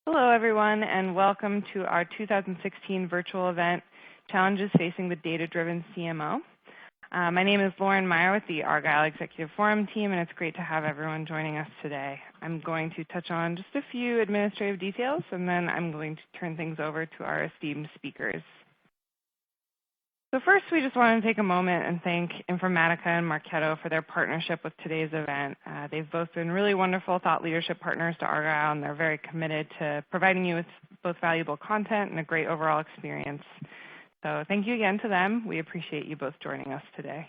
Hello, everyone, and welcome to our 2016 virtual event, Challenges Facing the Data-Driven CMO. My name is Lauren Meyer with the Argyle Executive Forum team, and it's great to have everyone joining us today. I'm going to touch on just a few administrative details, and then I'm going to turn things over to our esteemed speakers. So first, we just want to take a moment and thank Informatica and Marketo for their partnership with today's event. They've both been really wonderful thought leadership partners to Argyle, and they're very committed to providing you with both valuable content and a great overall experience. So thank you again to them. We appreciate you both joining us today.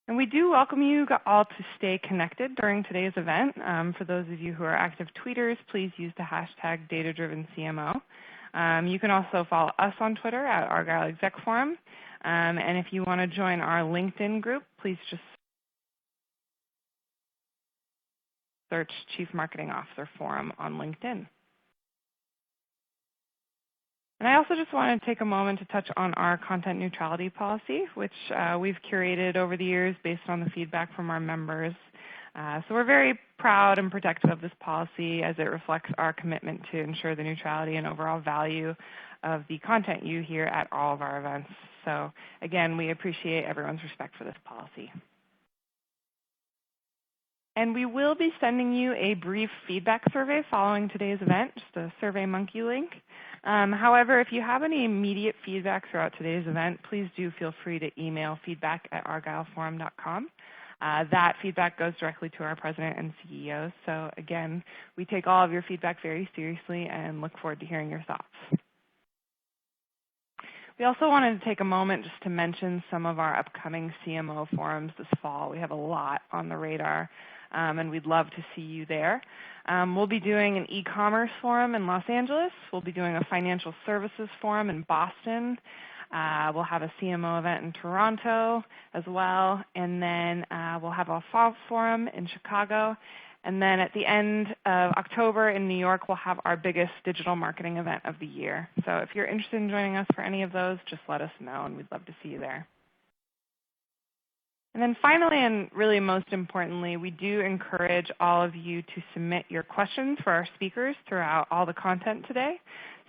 And we do welcome you all to stay connected during today's event. For those of you who are active tweeters, please use the hashtag DataDrivenCMO. You can also follow us on Twitter at Argyle Exec Forum. And if you want to join our LinkedIn group, please just search Chief Marketing Officer Forum on LinkedIn. And I also just want to take a moment to touch on our content neutrality policy, which we've curated over the years based on the feedback from our members. So we're very proud and protective of this policy as it reflects our commitment to ensure the neutrality and overall value of the content you hear at all of our events. So again, we appreciate everyone's respect for this policy. And we will be sending you a brief feedback survey following today's event, just a SurveyMonkey link. However, if you have any immediate feedback throughout today's event, please do feel free to email feedback@argyleforum.com. That feedback goes directly to our president and CEO. So again, we take all of your feedback very seriously and look forward to hearing your thoughts. We also wanted to take a moment just to mention some of our upcoming CMO forums this fall. We have a lot on the radar, and we'd love to see you there. We'll be doing an e-commerce forum in Los Angeles. We'll be doing a financial services forum in Boston. We'll have a CMO event in Toronto as well, and then we'll have a fall forum in Chicago. And then at the end of October in New York, we'll have our biggest digital marketing event of the year. So if you're interested in joining us for any of those, just let us know, and we'd love to see you there. And then finally, and really most importantly, we do encourage all of you to submit your questions for our speakers throughout all the content today.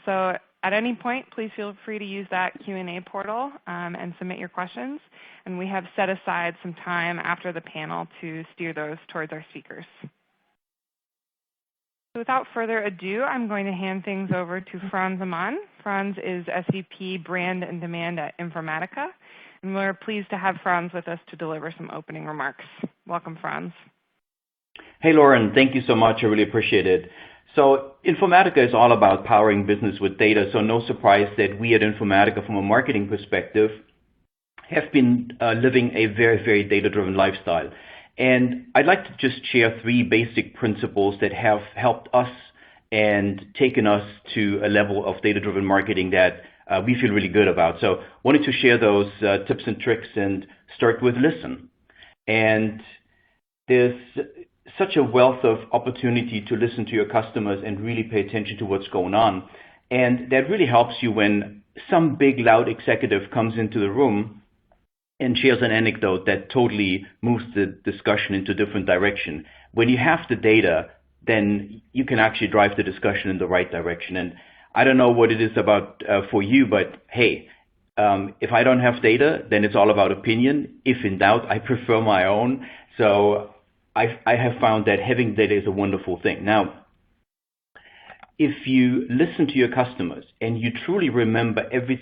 So at any point, please feel free to use that Q&A portal and submit your questions. And we have set aside some time after the panel to steer those towards our speakers. So without further ado, I'm going to hand things over to Franz Amann. Franz is SVP Brand and Demand at Informatica. And we're pleased to have Franz with us to deliver some opening remarks. Welcome, Franz. Hey, Lauren. Thank you so much. I really appreciate it. So Informatica is all about powering business with data, so no surprise that we at Informatica, from a marketing perspective, have been living a very, very data-driven lifestyle. And I'd like to just share 3 basic principles that have helped us and taken us to a level of data-driven marketing that we feel really good about. So wanted to share those tips and tricks and start with listen. And there's such a wealth of opportunity to listen to your customers and really pay attention to what's going on. And that really helps you when some big, loud executive comes into the room and shares an anecdote that totally moves the discussion into a different direction. When you have the data, then you can actually drive the discussion in the right direction. And I don't know what it is about for you, but hey, if I don't have data, then it's all about opinion. If in doubt, I prefer my own. So I have found that having data is a wonderful thing. Now, if you listen to your customers and you truly remember every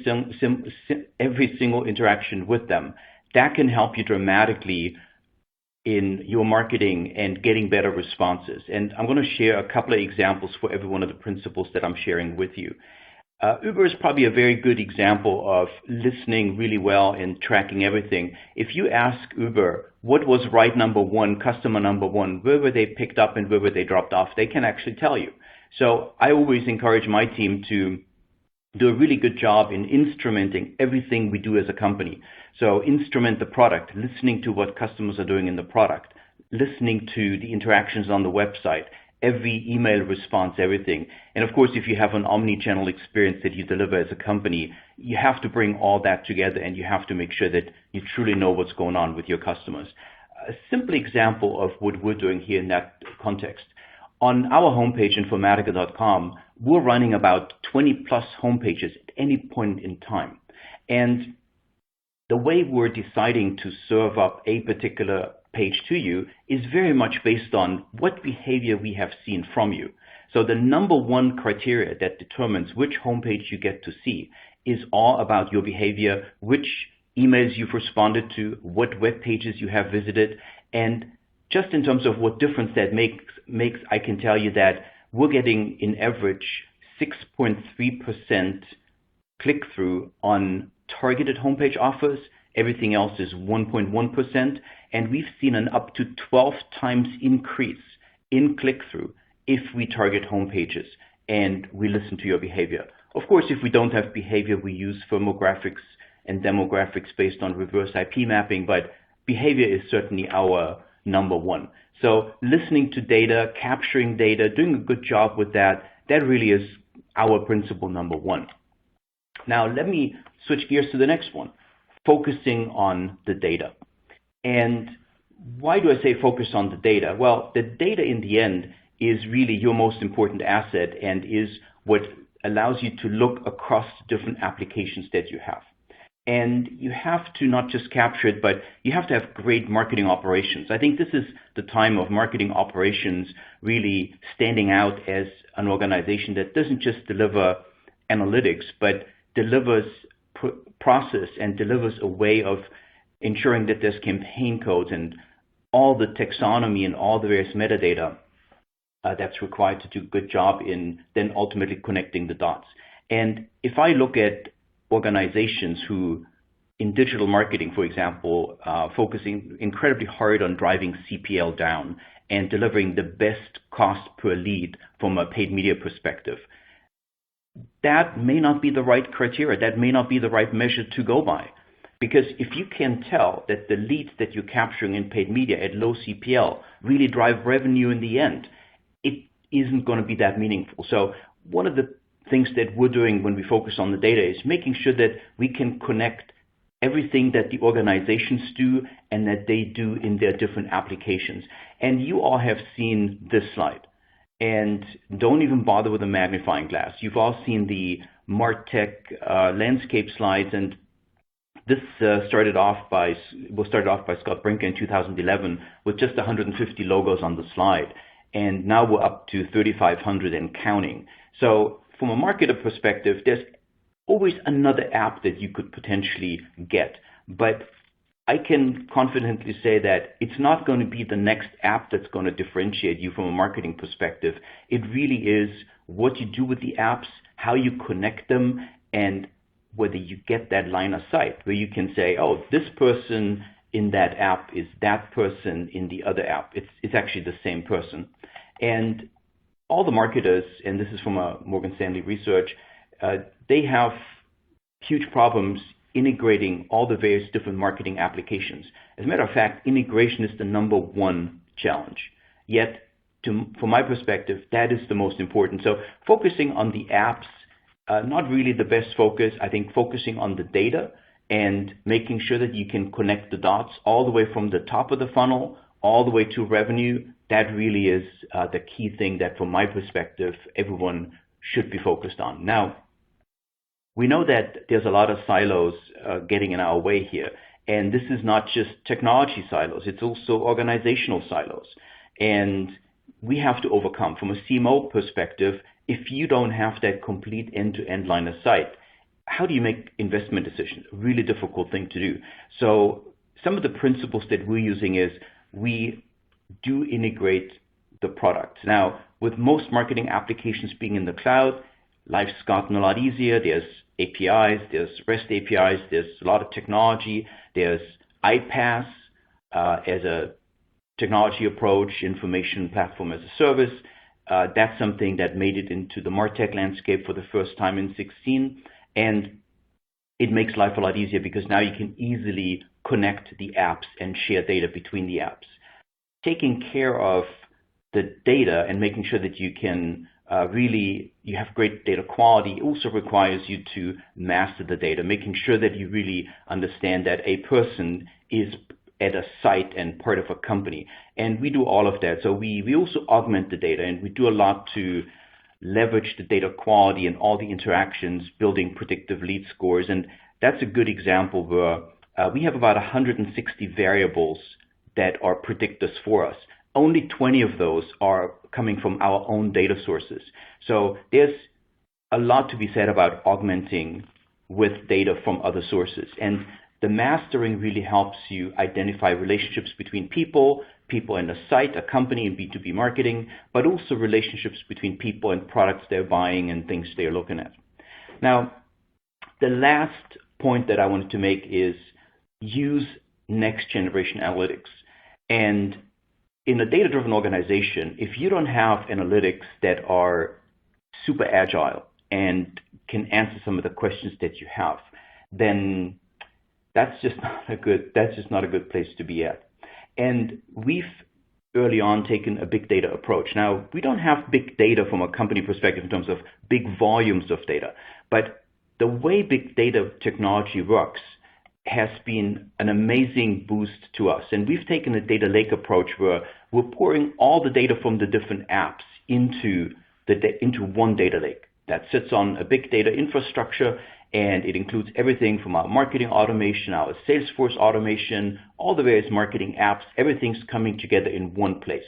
single interaction with them, that can help you dramatically in your marketing and getting better responses. And I'm going to share a couple of examples for every one of the principles that I'm sharing with you. Uber is probably a very good example of listening really well and tracking everything. If you ask Uber what was ride number 1, customer number 1, where were they picked up and where were they dropped off, they can actually tell you. So I always encourage my team to do a really good job in instrumenting everything we do as a company. So instrument the product, listening to what customers are doing in the product, listening to the interactions on the website, every email response, everything. And of course, if you have an omni-channel experience that you deliver as a company, you have to bring all that together and you have to make sure that you truly know what's going on with your customers. A simple example of what we're doing here in that context. on our homepage, informatica.com, we're running about 20 plus homepages at any point in time. And the way we're deciding to serve up a particular page to you is very much based on what behavior we have seen from you. So the number one criteria that determines which homepage you get to see is all about your behavior, which emails you've responded to, what web pages you have visited, and just in terms of what difference that makes, I can tell you that we're getting in average 6.3% click-through on targeted homepage offers. Everything else is 1.1%, and we've seen an up to 12 times increase in click-through if we target homepages and we listen to your behavior. Of course, if we don't have behavior, we use firmographics and demographics based on reverse IP mapping, but behavior is certainly our number one. So listening to data, capturing data, doing a good job with that, that really is our principle number one. Now, let me switch gears to the next one, focusing on the data. And why do I say focus on the data? Well, the data in the end is really your most important asset and is what allows you to look across different applications that you have. And you have to not just capture it, but you have to have great marketing operations. I think this is the time of marketing operations really standing out as an organization that doesn't just deliver analytics, but delivers process and delivers a way of ensuring that there's campaign codes and all the taxonomy and all the various metadata that's required to do a good job in then ultimately connecting the dots. And if I look at organizations who, in digital marketing, for example, focusing incredibly hard on driving CPL down and delivering the best cost per lead from a paid media perspective, that may not be the right criteria. That may not be the right measure to go by. Because if you can tell that the leads that you're capturing in paid media at low CPL really drive revenue in the end, it isn't going to be that meaningful. So one of the things that we're doing when we focus on the data is making sure that we can connect everything that the organizations do and that they do in their different applications. And you all have seen this slide. And don't even bother with a magnifying glass. You've all seen the MarTech landscape slides, and this was started off by Scott Brinker in 2011 with just 150 logos on the slide. And now we're up to 3,500 and counting. So from a marketer perspective, there's always another app that you could potentially get. But I can confidently say that it's not going to be the next app that's going to differentiate you from a marketing perspective. It really is what you do with the apps, how you connect them, and whether you get that line of sight where you can say, oh, this person in that app is that person in the other app. It's actually the same person. And all the marketers, and this is from a Morgan Stanley research, they have huge problems integrating all the various different marketing applications. As a matter of fact, integration is the number one challenge. Yet, from my perspective, that is the most important. So focusing on the apps, not really the best focus. I think focusing on the data and making sure that you can connect the dots all the way from the top of the funnel all the way to revenue, that really is the key thing that, from my perspective, everyone should be focused on. Now, we know that there's a lot of silos getting in our way here. And this is not just technology silos, it's also organizational silos. And we have to overcome, from a CMO perspective, if you don't have that complete end-to-end line of sight, how do you make investment decisions? A really difficult thing to do. So some of the principles that we're using is we do integrate the products. Now, with most marketing applications being in the cloud, life's gotten a lot easier. There's APIs, there's REST APIs, there's a lot of technology. There's iPaaS as a technology approach, information platform as a service. That's something that made it into the MarTech landscape for the first time in 2016. And it makes life a lot easier because now you can easily connect the apps and share data between the apps. Taking care of the data and making sure that you can you have great data quality also requires you to master the data, making sure that you really understand that a person is at a site and part of a company. And we do all of that. So we also augment the data, and we do a lot to leverage the data quality and all the interactions, building predictive lead scores. And that's a good example where we have about 160 variables that are predictors for us. Only 20 of those are coming from our own data sources. So there's a lot to be said about augmenting with data from other sources. And the mastering really helps you identify relationships between people in a site, a company, and B2B marketing, but also relationships between people and products they're buying and things they're looking at. Now, the last point that I wanted to make is use next generation analytics. And in a data-driven organization, if you don't have analytics that are super agile and can answer some of the questions that you have, then that's just not a good place to be at. And we've early on taken a big data approach. Now, we don't have big data from a company perspective in terms of big volumes of data, but the way big data technology works has been an amazing boost to us. And we've taken a data lake approach where we're pouring all the data from the different apps into one data lake that sits on a big data infrastructure, and it includes everything from our marketing automation, our Salesforce automation, all the various marketing apps. Everything's coming together in one place.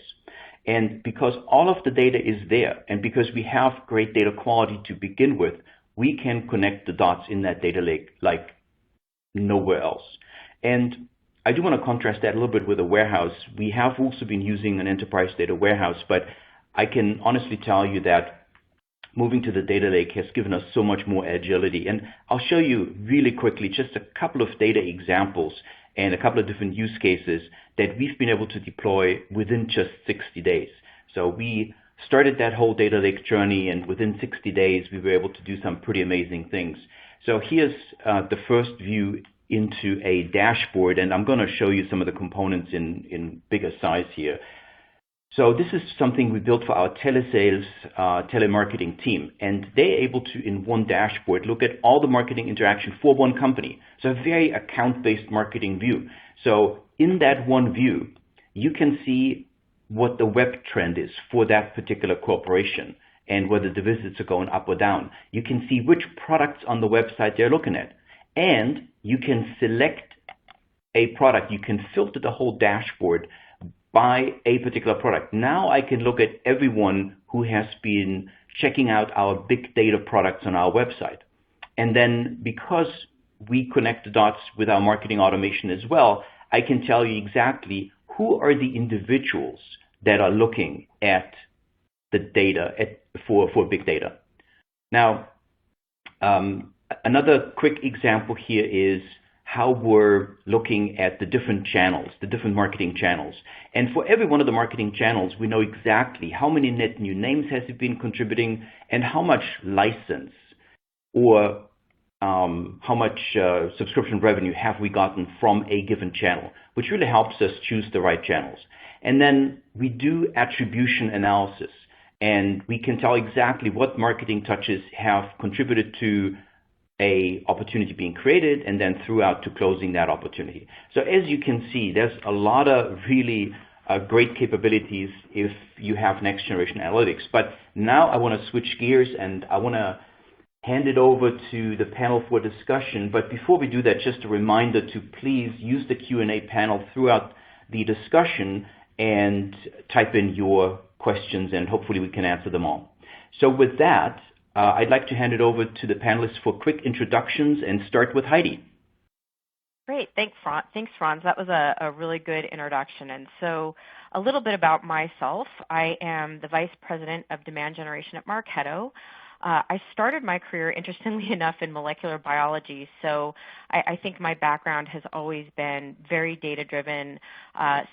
And because all of the data is there, and because we have great data quality to begin with, we can connect the dots in that data lake like nowhere else. And I do want to contrast that a little bit with a warehouse. We have also been using an enterprise data warehouse, but I can honestly tell you that moving to the data lake has given us so much more agility. And I'll show you really quickly just a couple of data examples and a couple of different use cases that we've been able to deploy within just 60 days. So we started that whole data lake journey, and within 60 days, we were able to do some pretty amazing things. So here's the first view into a dashboard, and I'm going to show you some of the components in bigger size here. So this is something we built for our telesales, telemarketing team, and they're able to, in one dashboard, look at all the marketing interaction for one company. So a very account-based marketing view. So in that one view, you can see what the web trend is for that particular corporation and whether the visits are going up or down. You can see which products on the website they're looking at, and you can select a product. You can filter the whole dashboard by a particular product. Now I can look at everyone who has been checking out our big data products on our website. And then because we connect the dots with our marketing automation as well, I can tell you exactly who are the individuals that are looking at the data for big data. Now, another quick example here is how we're looking at the different channels, the different marketing channels. And for every one of the marketing channels, we know exactly how many net new names has it been contributing and how much license or how much subscription revenue have we gotten from a given channel, which really helps us choose the right channels. And then we do attribution analysis, and we can tell exactly what marketing touches have contributed to a opportunity being created and then throughout to closing that opportunity. So as you can see, there's a lot of really great capabilities if you have next generation analytics. But now I want to switch gears and I want to hand it over to the panel for discussion. But before we do that, just a reminder to please use the Q&A panel throughout the discussion and type in your questions, and hopefully we can answer them all. So with that, I'd like to hand it over to the panelists for quick introductions and start with Heidi. Great. Thanks, Franz. That was a really good introduction. And so a little bit about myself. I am the Vice President of Demand Generation at Marketo. I started my career, interestingly enough, in molecular biology. So I think my background has always been very data-driven,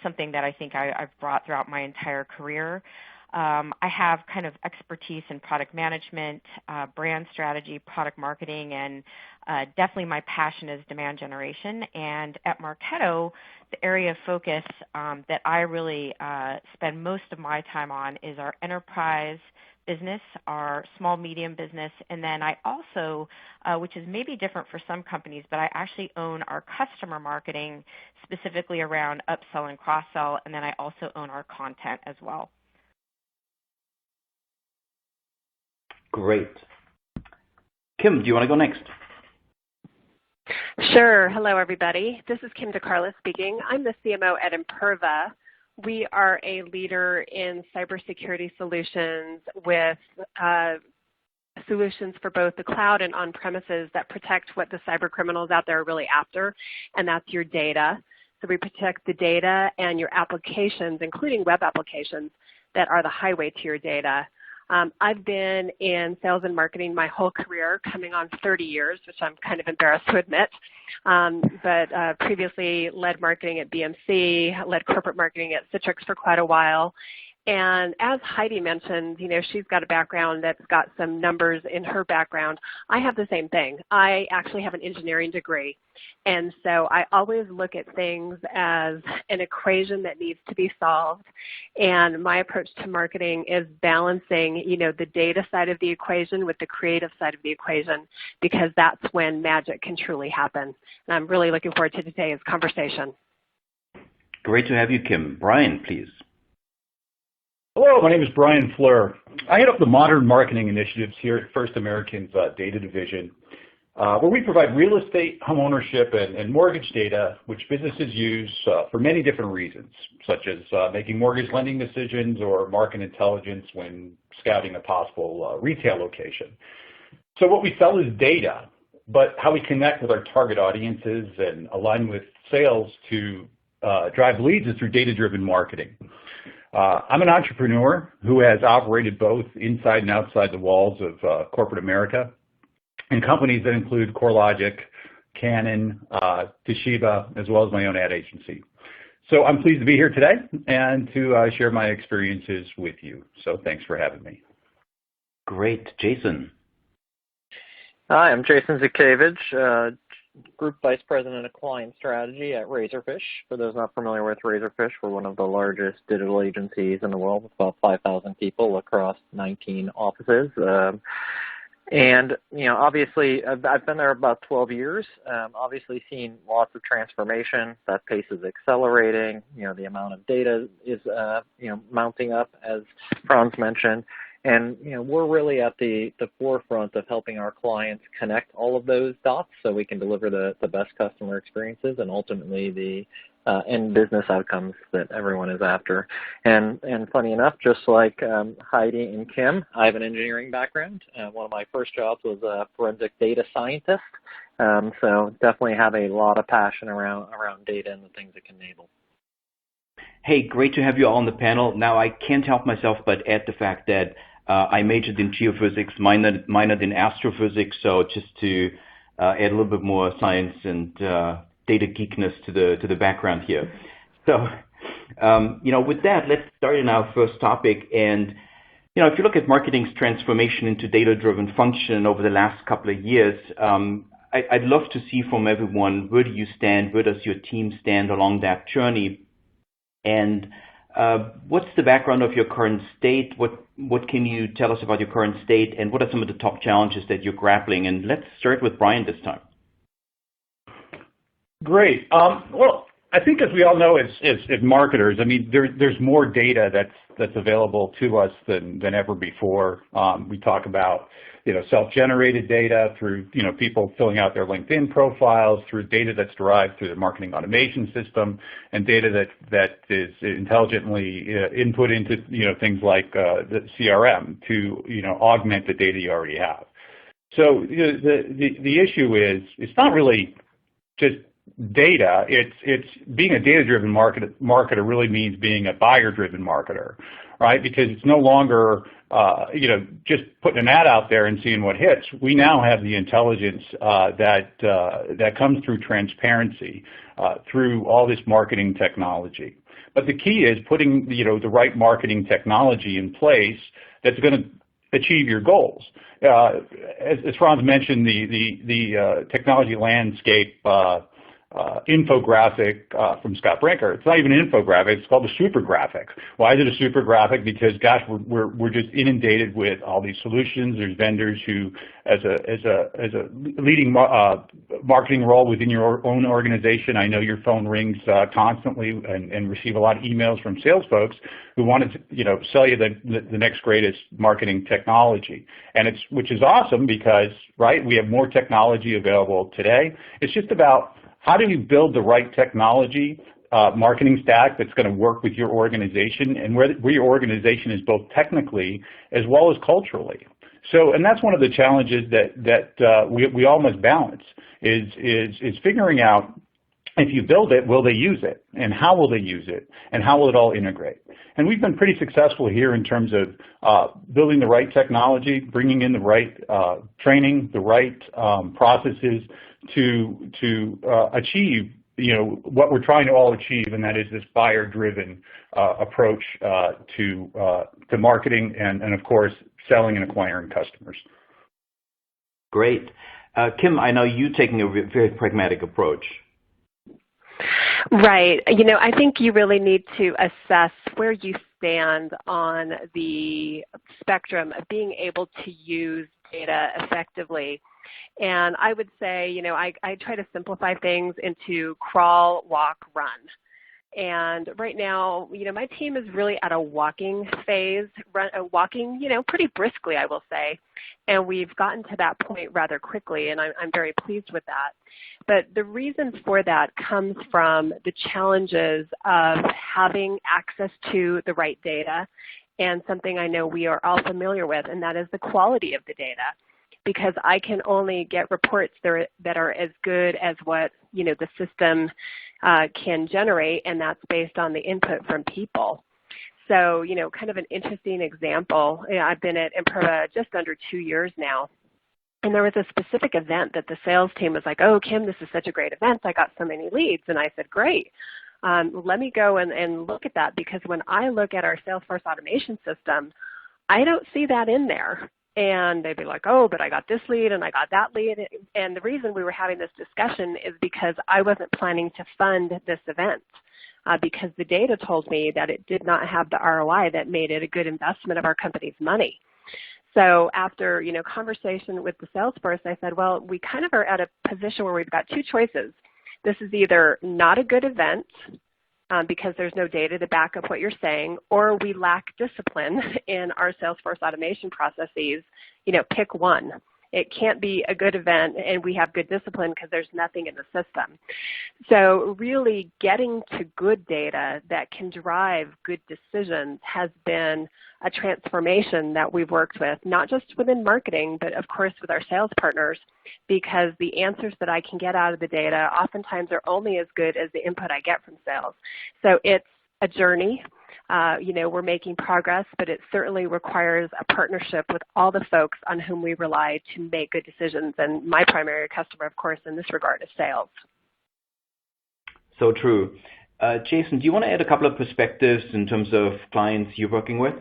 something that I think I've brought throughout my entire career. I have kind of expertise in product management, brand strategy, product marketing, and definitely my passion is demand generation. And at Marketo, the area of focus that I really spend most of my time on is our enterprise business, our small, medium business, and then I also, which is maybe different for some companies, but I actually own our customer marketing specifically around upsell and cross-sell, and then I also own our content as well. Great. Kim, do you want to go next? Sure. Hello, everybody. This is Kim DeCarlo speaking. I'm the CMO at Imperva. We are a leader in cybersecurity solutions with solutions for both the cloud and on-premises that protect what the cyber criminals out there are really after, and that's your data. So we protect the data and your applications, including web applications, that are the highway to your data. I've been in sales and marketing my whole career, coming on 30 years, which I'm kind of embarrassed to admit, but previously led marketing at BMC, led corporate marketing at Citrix for quite a while. And as Heidi mentioned, you know, she's got a background that's got some numbers in her background. I have the same thing. I actually have an engineering degree. And so I always look at things as an equation that needs to be solved. And my approach to marketing is balancing, you know, the data side of the equation with the creative side of the equation, because that's when magic can truly happen. And I'm really looking forward to today's conversation. Great to have you, Kim. Brian, please. Hello, my name is Brian Fleur. I head up the modern marketing initiatives here at First American's data division, where we provide real estate, home ownership, and mortgage data, which businesses use for many different reasons, such as making mortgage lending decisions or market intelligence when scouting a possible retail location. So what we sell is data, but how we connect with our target audiences and align with sales to drive leads is through data-driven marketing. I'm an entrepreneur who has operated both inside and outside the walls of corporate America in companies that include CoreLogic, Canon, Toshiba, as well as my own ad agency. So I'm pleased to be here today and to share my experiences with you. So thanks for having me. Great. Jason. Hi, I'm Jason Zukevich, Group Vice President of Client Strategy at Razorfish. For those not familiar with Razorfish, we're one of the largest digital agencies in the world with about 5,000 people across 19 offices. And, you know, obviously, I've been there about 12 years, obviously seen lots of transformation. That pace is accelerating. You know, the amount of data is, mounting up, as Franz mentioned. And, you know, we're really at the forefront of helping our clients connect all of those dots so we can deliver the best customer experiences and ultimately the end business outcomes that everyone is after. And funny enough, just like Heidi and Kim, I have an engineering background. One of my first jobs was a forensic data scientist. So definitely have a lot of passion around data and the things it can enable. Hey, great to have you all on the panel. Now, I can't help myself but add the fact that I majored in geophysics, minored in astrophysics, so just to add a little bit more science and data geekness to the background here. So, with that, let's start in our first topic. And, if you look at marketing's transformation into data-driven function over the last couple of years, I'd love to see from everyone, where do you stand, where does your team stand along that journey? And what's the background of your current state? What can you tell us about your current state? And what are some of the top challenges that you're grappling? And let's start with Brian this time. Great. Well, I think as we all know as marketers, I mean, there's more data that's available to us than ever before. We talk about, self-generated data through, people filling out their LinkedIn profiles, through data that's derived through the marketing automation system, and data that is intelligently input into, things like the CRM to, augment the data you already have. So the issue is, it's not really just data. It's being a data-driven marketer really means being a buyer-driven marketer, right? Because it's no longer just putting an ad out there and seeing what hits. We now have the intelligence that comes through transparency, through all this marketing technology. But the key is putting the right marketing technology in place that's going to achieve your goals. As Franz mentioned, the technology landscape infographic from Scott Brinker. It's not even an infographic, it's called a super graphic. Why is it a super graphic? Because gosh, we're just inundated with all these solutions. There's vendors who, as a leading marketing role within your own organization, I know your phone rings constantly and receive a lot of emails from sales folks who want to sell you the next greatest marketing technology. And which is awesome because, right, we have more technology available today. It's just about how do you build the right technology marketing stack that's going to work with your organization and where your organization is both technically as well as culturally. So, and that's one of the challenges that we all must balance is figuring out, if you build it, will they use it? And how will they use it? And how will it all integrate? And we've been pretty successful here in terms of building the right technology, bringing in the right training, the right processes to achieve what we're trying to all achieve, and that is this buyer-driven approach to marketing and of course selling and acquiring customers. Great. Kim, I know you're taking a very pragmatic approach. Right. I think you really need to assess where you stand on the spectrum of being able to use data effectively. And I would say, I try to simplify things into crawl, walk, run. And right now, my team is really at a walking phase, walking, pretty briskly, I will say. And we've gotten to that point rather quickly, and I'm very pleased with that. But the reason for that comes from the challenges of having access to the right data and something I know we are all familiar with, and that is the quality of the data. Because I can only get reports that are as good as what the system can generate, and that's based on the input from people. So, kind of an interesting example. I've been at Improva just under 2 years now, and there was a specific event that the sales team was like, "Oh, Kim, this is such a great event. I got so many leads," and I said, "Great. Let me go and look at that," because when I look at our Salesforce automation system, I don't see that in there. And they'd be like, "Oh, but I got this lead and I got that lead." And the reason we were having this discussion is because I wasn't planning to fund this event because the data told me that it did not have the ROI that made it a good investment of our company's money. So after, conversation with the Salesforce, I said, well, we kind of are at a position where we've got two choices. This is either not a good event because there's no data to back up what you're saying, or we lack discipline in our Salesforce automation processes. Pick one. It can't be a good event and we have good discipline because there's nothing in the system. So really getting to good data that can drive good decisions has been a transformation that we've worked with, not just within marketing, but of course with our sales partners, because the answers that I can get out of the data oftentimes are only as good as the input I get from sales. So it's a journey. We're making progress, but it certainly requires a partnership with all the folks on whom we rely to make good decisions. And my primary customer, of course, in this regard is sales. So true. Jason, do you want to add a couple of perspectives in terms of clients you're working with?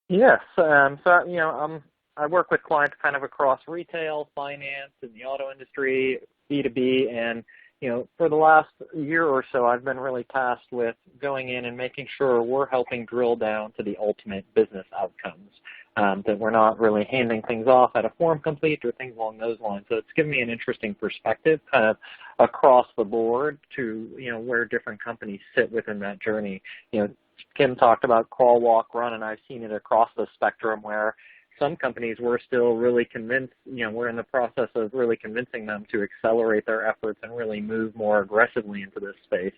Yes. I work with clients kind of across retail, finance, and the auto industry, B2B, and for the last year or so, I've been really tasked with going in and making sure we're helping drill down to the ultimate business outcomes, that we're not really handing things off at a form complete or things along those lines. So it's given me an interesting perspective kind of across the board to, where different companies sit within that journey. Kim talked about crawl, walk, run, and I've seen it across the spectrum where some companies we're still really convinced, we're in the process of really convincing them to accelerate their efforts and really move more aggressively into this space.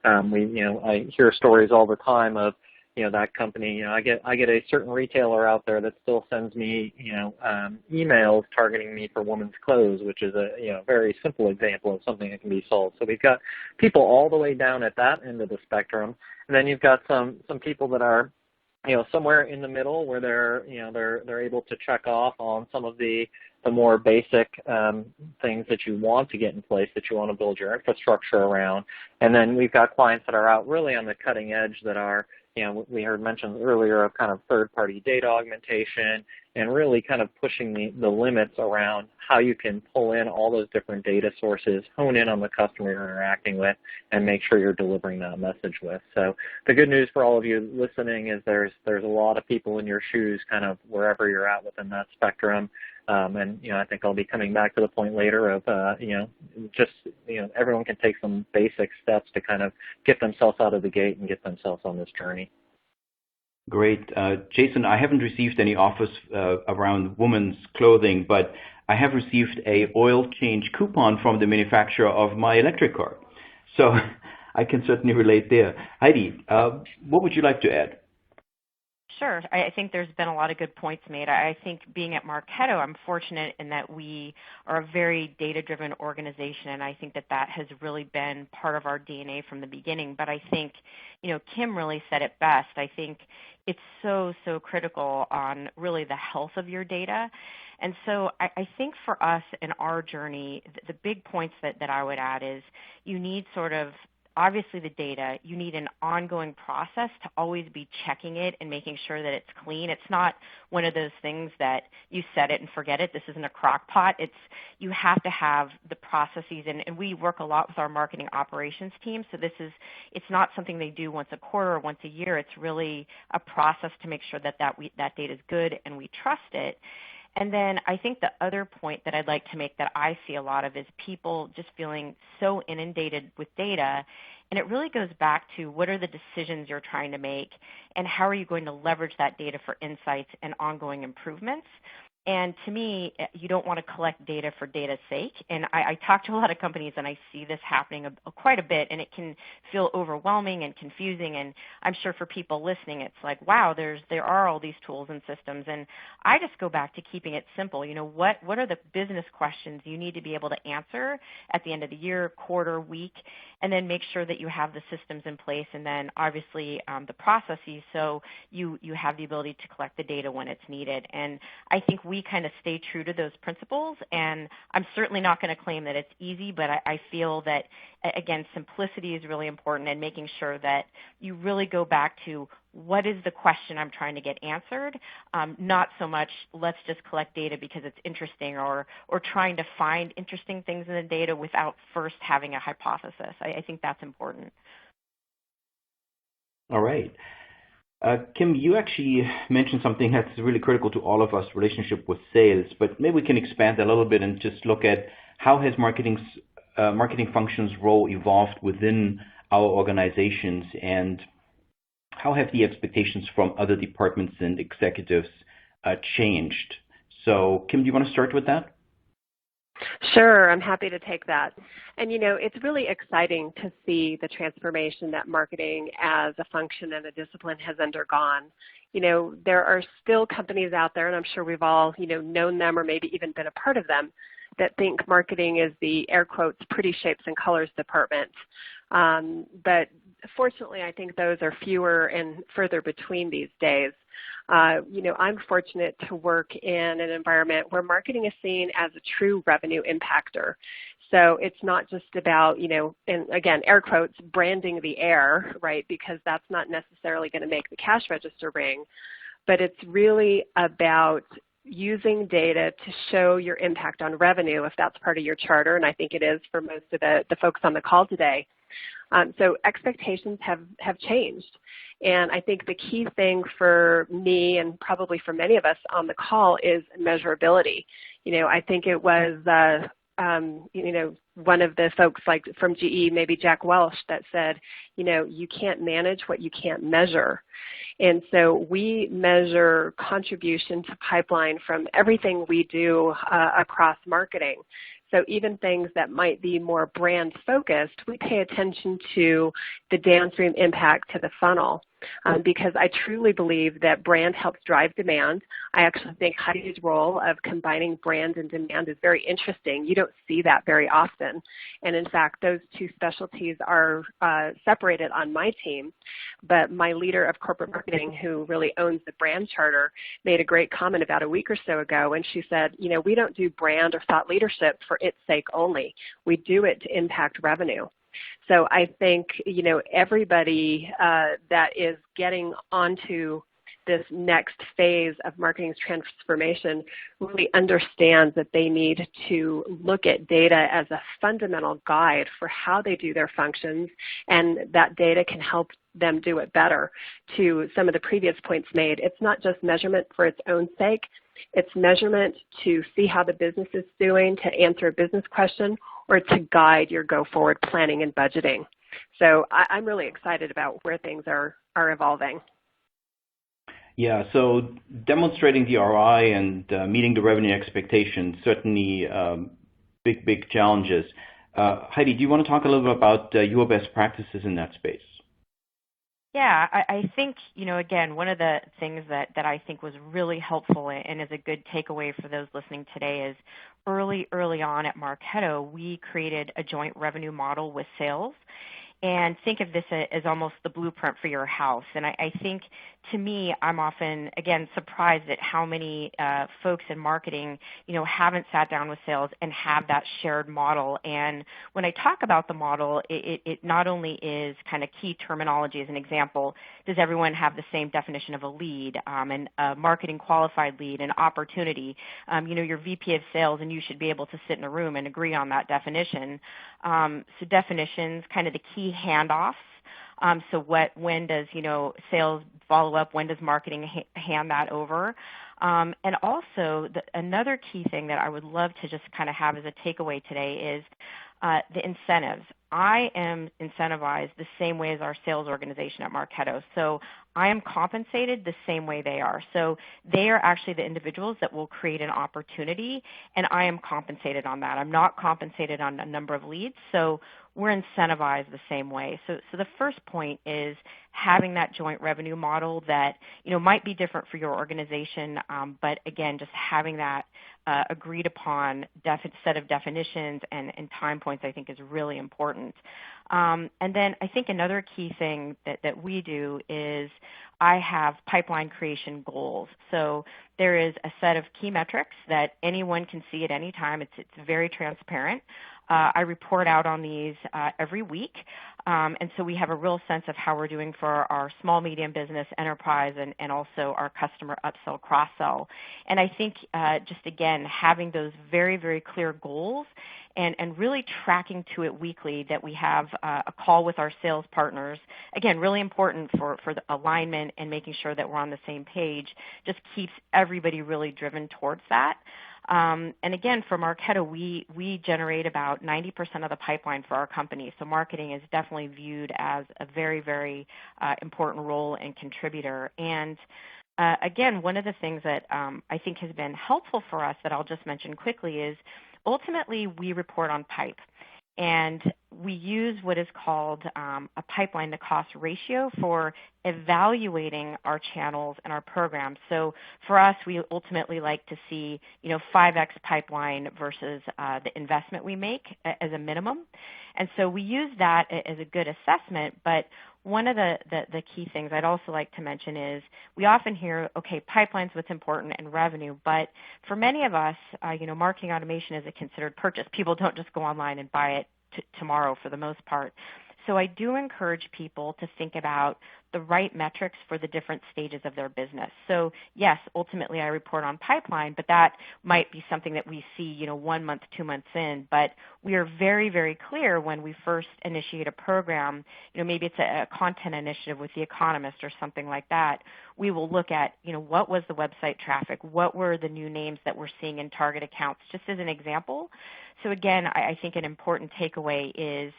I hear stories all the time of, that company, I get a certain retailer out there that still sends me, emails targeting me for women's clothes, which is a, very simple example of something that can be solved. So we've got people all the way down at that end of the spectrum. And then you've got some people that are, somewhere in the middle where they're able to check off on some of the the more basic things that you want to get in place, that you want to build your infrastructure around. And then we've got clients that are out really on the cutting edge that are, we heard mentioned earlier of kind of third-party data augmentation and really kind of pushing the limits around how you can pull in all those different data sources, hone in on the customer you're interacting with, and make sure you're delivering that message with. So the good news for all of you listening is there's a lot of people in your shoes kind of wherever you're at within that spectrum. And I think I'll be coming back to the point later of everyone can take some basic steps to kind of get themselves out of the gate and get themselves on this journey. Great. Jason, I haven't received any offers around women's clothing, but I have received a oil change coupon from the manufacturer of my electric car. So I can certainly relate there. Heidi, what would you like to add? Sure. I think there's been a lot of good points made. I think being at Marketo, I'm fortunate in that we are a very data-driven organization, and I think that has really been part of our DNA from the beginning. But I think, Kim really said it best. I think it's so critical on really the health of your data. And so I think for us in our journey, the big points that I would add is you need obviously the data, you need an ongoing process to always be checking it and making sure that it's clean. It's not one of those things that you set it and forget it. This isn't a crock pot. You have to have the processes, and we work a lot with our marketing operations team, so it's not something they do once a quarter or once a year. It's really a process to make sure that data is good and we trust it. And then I think the other point that I'd like to make that I see a lot of is people just feeling so inundated with data, and it really goes back to what are the decisions you're trying to make and how are you going to leverage that data for insights and ongoing improvements. And to me, you don't want to collect data for data's sake. And I talk to a lot of companies, and I see this happening quite a bit, and it can feel overwhelming and confusing. And I'm sure for people listening, it's like, wow, there are all these tools and systems. And I just go back to keeping it simple. What are the business questions you need to be able to answer at the end of the year, quarter, week, and then make sure that you have the systems in place, and then obviously the processes so you have the ability to collect the data when it's needed. And I think we kind of stay true to those principles, and I'm certainly not going to claim that it's easy, but I feel that, again, simplicity is really important, and making sure that you really go back to what is the question I'm trying to get answered, not so much let's just collect data because it's interesting or trying to find interesting things in the data without first having a hypothesis. I think that's important. All right. Kim, you actually mentioned something that's really critical to all of us, relationship with sales, but maybe we can expand a little bit and just look at how has marketing functions role evolved within our organizations, and how have the expectations from other departments and executives changed? So, Kim, do you want to start with that? Sure, I'm happy to take that. And it's really exciting to see the transformation that marketing as a function and a discipline has undergone. There are still companies out there, and I'm sure we've all, known them or maybe even been a part of them, that think marketing is the, air quotes, pretty shapes and colors department. But fortunately, I think those are fewer and further between these days. I'm fortunate to work in an environment where marketing is seen as a true revenue impactor. So it's not just about, and again, air quotes, branding the air, right, because that's not necessarily going to make the cash register ring, but it's really about using data to show your impact on revenue, if that's part of your charter, and I think it is for most of the folks on the call today. So expectations have changed. And I think the key thing for me and probably for many of us on the call is measurability. I think it was, one of the folks like from GE, maybe Jack Welch, that said, you can't manage what you can't measure. And so we measure contribution to pipeline from everything we do across marketing. So even things that might be more brand focused, we pay attention to the downstream impact to the funnel. because I truly believe that brand helps drive demand. I actually think Heidi's role of combining brand and demand is very interesting. You don't see that very often. And in fact, those two specialties are separated on my team. But my leader of corporate marketing, who really owns the brand charter, made a great comment about a week or so ago, and she said, you know, we don't do brand or thought leadership for its sake only. We do it to impact revenue. So I think, you know, everybody that is getting onto this next phase of marketing's transformation really understands that they need to look at data as a fundamental guide for how they do their functions, and that data can help them do it better. To some of the previous points made, it's not just measurement for its own sake. It's measurement to see how the business is doing, to answer a business question, or to guide your go-forward planning and budgeting. So I'm really excited about where things are evolving. Yeah, so demonstrating the ROI and meeting the revenue expectations, certainly big challenges. Heidi, do you want to talk a little bit about your best practices in that space? Yeah, I think, you know, again, one of the things that I think was really helpful and is a good takeaway for those listening today is early on at Marketo, we created a joint revenue model with sales. And think of this as almost the blueprint for your house. And I think, to me, I'm often, again, surprised at how many folks in marketing, you know, haven't sat down with sales and have that shared model. And when I talk about the model, it not only is kind of key terminology. As an example, does everyone have the same definition of a lead, and a marketing qualified lead, an opportunity? You know, your VP of sales, and you should be able to sit in a room and agree on that definition. So definitions, kind of the key handoffs. So when does, you know, sales follow up? When does marketing hand that over? And also, another key thing that I would love to just kind of have as a takeaway today is the incentives. I am incentivized the same way as our sales organization at Marketo. So I am compensated the same way they are. So they are actually the individuals that will create an opportunity, and I am compensated on that. I'm not compensated on a number of leads, so we're incentivized the same way. So the first point is having that joint revenue model that, you know, might be different for your organization, but again, just having that agreed upon set of definitions and time points, I think, is really important. And then I think another key thing that we do is I have pipeline creation goals. So there is a set of key metrics that anyone can see at any time. It's very transparent. I report out on these every week, and so we have a real sense of how we're doing for our small, medium business, enterprise, and also our customer upsell, cross-sell. And I think just, again, having those very, very clear goals and really tracking to it weekly, that we have a call with our sales partners, again, really important for the alignment and making sure that we're on the same page, just keeps everybody really driven towards that. And again, for Marketo, we generate about 90% of the pipeline for our company. So marketing is definitely viewed as a very, very important role and contributor. And again, one of the things that I think has been helpful for us that I'll just mention quickly is ultimately we report on pipe. And we use what is called a pipeline to cost ratio for evaluating our channels and our programs. So for us, we ultimately like to see, you know, 5x pipeline versus the investment we make as a minimum. And so we use that as a good assessment. But one of the key things I'd also like to mention is we often hear, okay, pipeline's what's important and revenue. But for many of us, you know, marketing automation is a considered purchase. People don't just go online and buy it tomorrow for the most part. So I do encourage people to think about the right metrics for the different stages of their business. So yes, ultimately I report on pipeline, but that might be something that we see, you know, 1 month, 2 months in. But we are very, very clear when we first initiate a program, you know, maybe it's a content initiative with The Economist or something like that. We will look at, you know, what was the website traffic? What were the new names that we're seeing in target accounts, just as an example. So again, I think an important takeaway is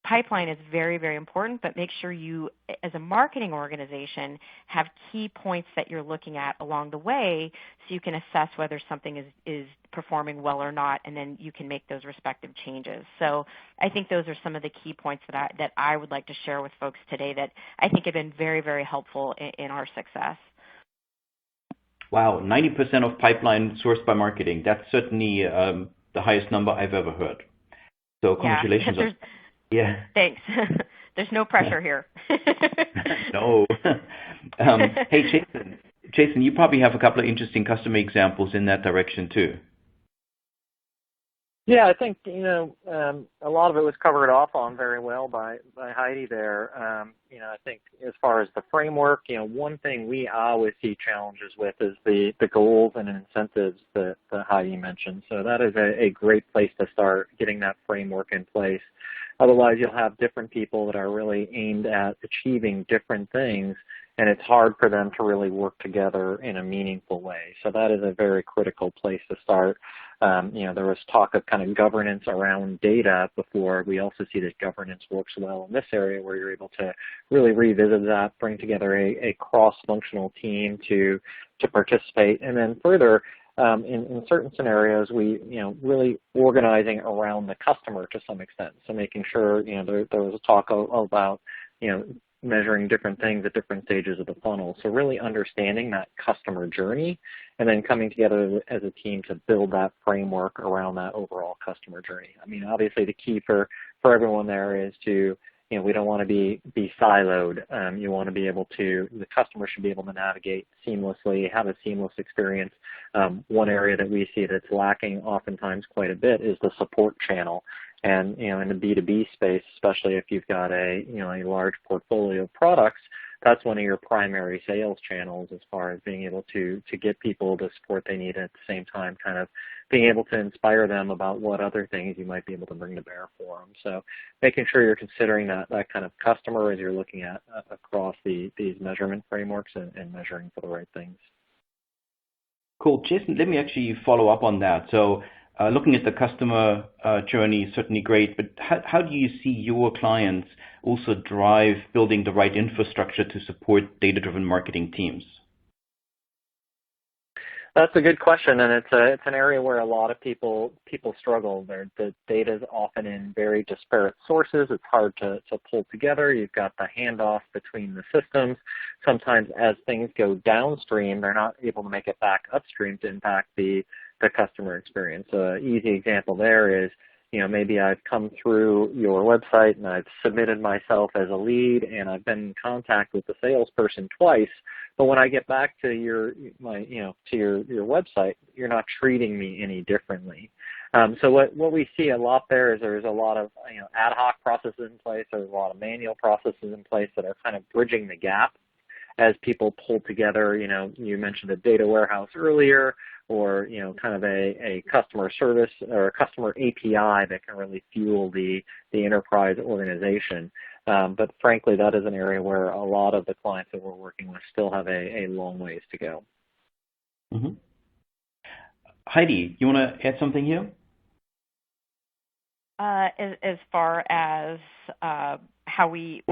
pipeline is very, very important, but make sure you, as a marketing organization, have key points that you're looking at along the way so you can assess whether something is performing well or not, and then you can make those respective changes. So I think those are some of the key points that I would like to share with folks today that I think have been very, very helpful in our success. Wow, 90% of pipeline sourced by marketing. That's certainly the highest number I've ever heard. So congratulations. Yeah. Thanks. There's no pressure here. No. Hey, Jason, you probably have a couple of interesting customer examples in that direction too. Yeah, I think, a lot of it was covered off on very well by Heidi there. I think as far as the framework, one thing we always see challenges with is the goals and incentives that Heidi mentioned. So that is a great place to start, getting that framework in place. Otherwise, you'll have different people that are really aimed at achieving different things, and it's hard for them to really work together in a meaningful way. So that is a very critical place to start. There was talk of kind of governance around data before. We also see that governance works well in this area where you're able to really revisit that, bring together a cross-functional team to participate, and then further, in certain scenarios, we really organizing around the customer to some extent. So making sure there was a talk about measuring different things at different stages of the funnel. So really understanding that customer journey and then coming together as a team to build that framework around that overall customer journey. I mean, obviously the key for everyone there is to, we don't want to be siloed. You want to be able to, the customer should be able to navigate seamlessly, have a seamless experience. One area that we see that's lacking oftentimes quite a bit is the support channel. And in the B2B space, especially if you've got a large portfolio of products, that's one of your primary sales channels as far as being able to get people the support they need, at the same time kind of being able to inspire them about what other things you might be able to bring to bear for them. So making sure you're considering that kind of customer as you're looking at across these measurement frameworks and measuring for the right things. Cool. Jason, let me actually follow up on that. So looking at the customer journey is certainly great, but how do you see your clients also drive building the right infrastructure to support data-driven marketing teams? That's a good question, and it's an area where a lot of people struggle. The data is often in very disparate sources. It's hard to pull together. You've got the handoff between the systems. Sometimes as things go downstream, they're not able to make it back upstream to impact the customer experience. An easy example there is, maybe I've come through your website and I've submitted myself as a lead and I've been in contact with the salesperson twice, but when I get back to your website, you're not treating me any differently. So what we see a lot there is there's a lot of ad hoc processes in place. There's a lot of manual processes in place that are kind of bridging the gap as people pull together. You mentioned a data warehouse earlier, or kind of a customer service or a customer API that can really fuel the enterprise organization. But frankly, that is an area where a lot of the clients that we're working with still have a long ways to go. Mm-hmm. Heidi, you want to add something here? As far as how we,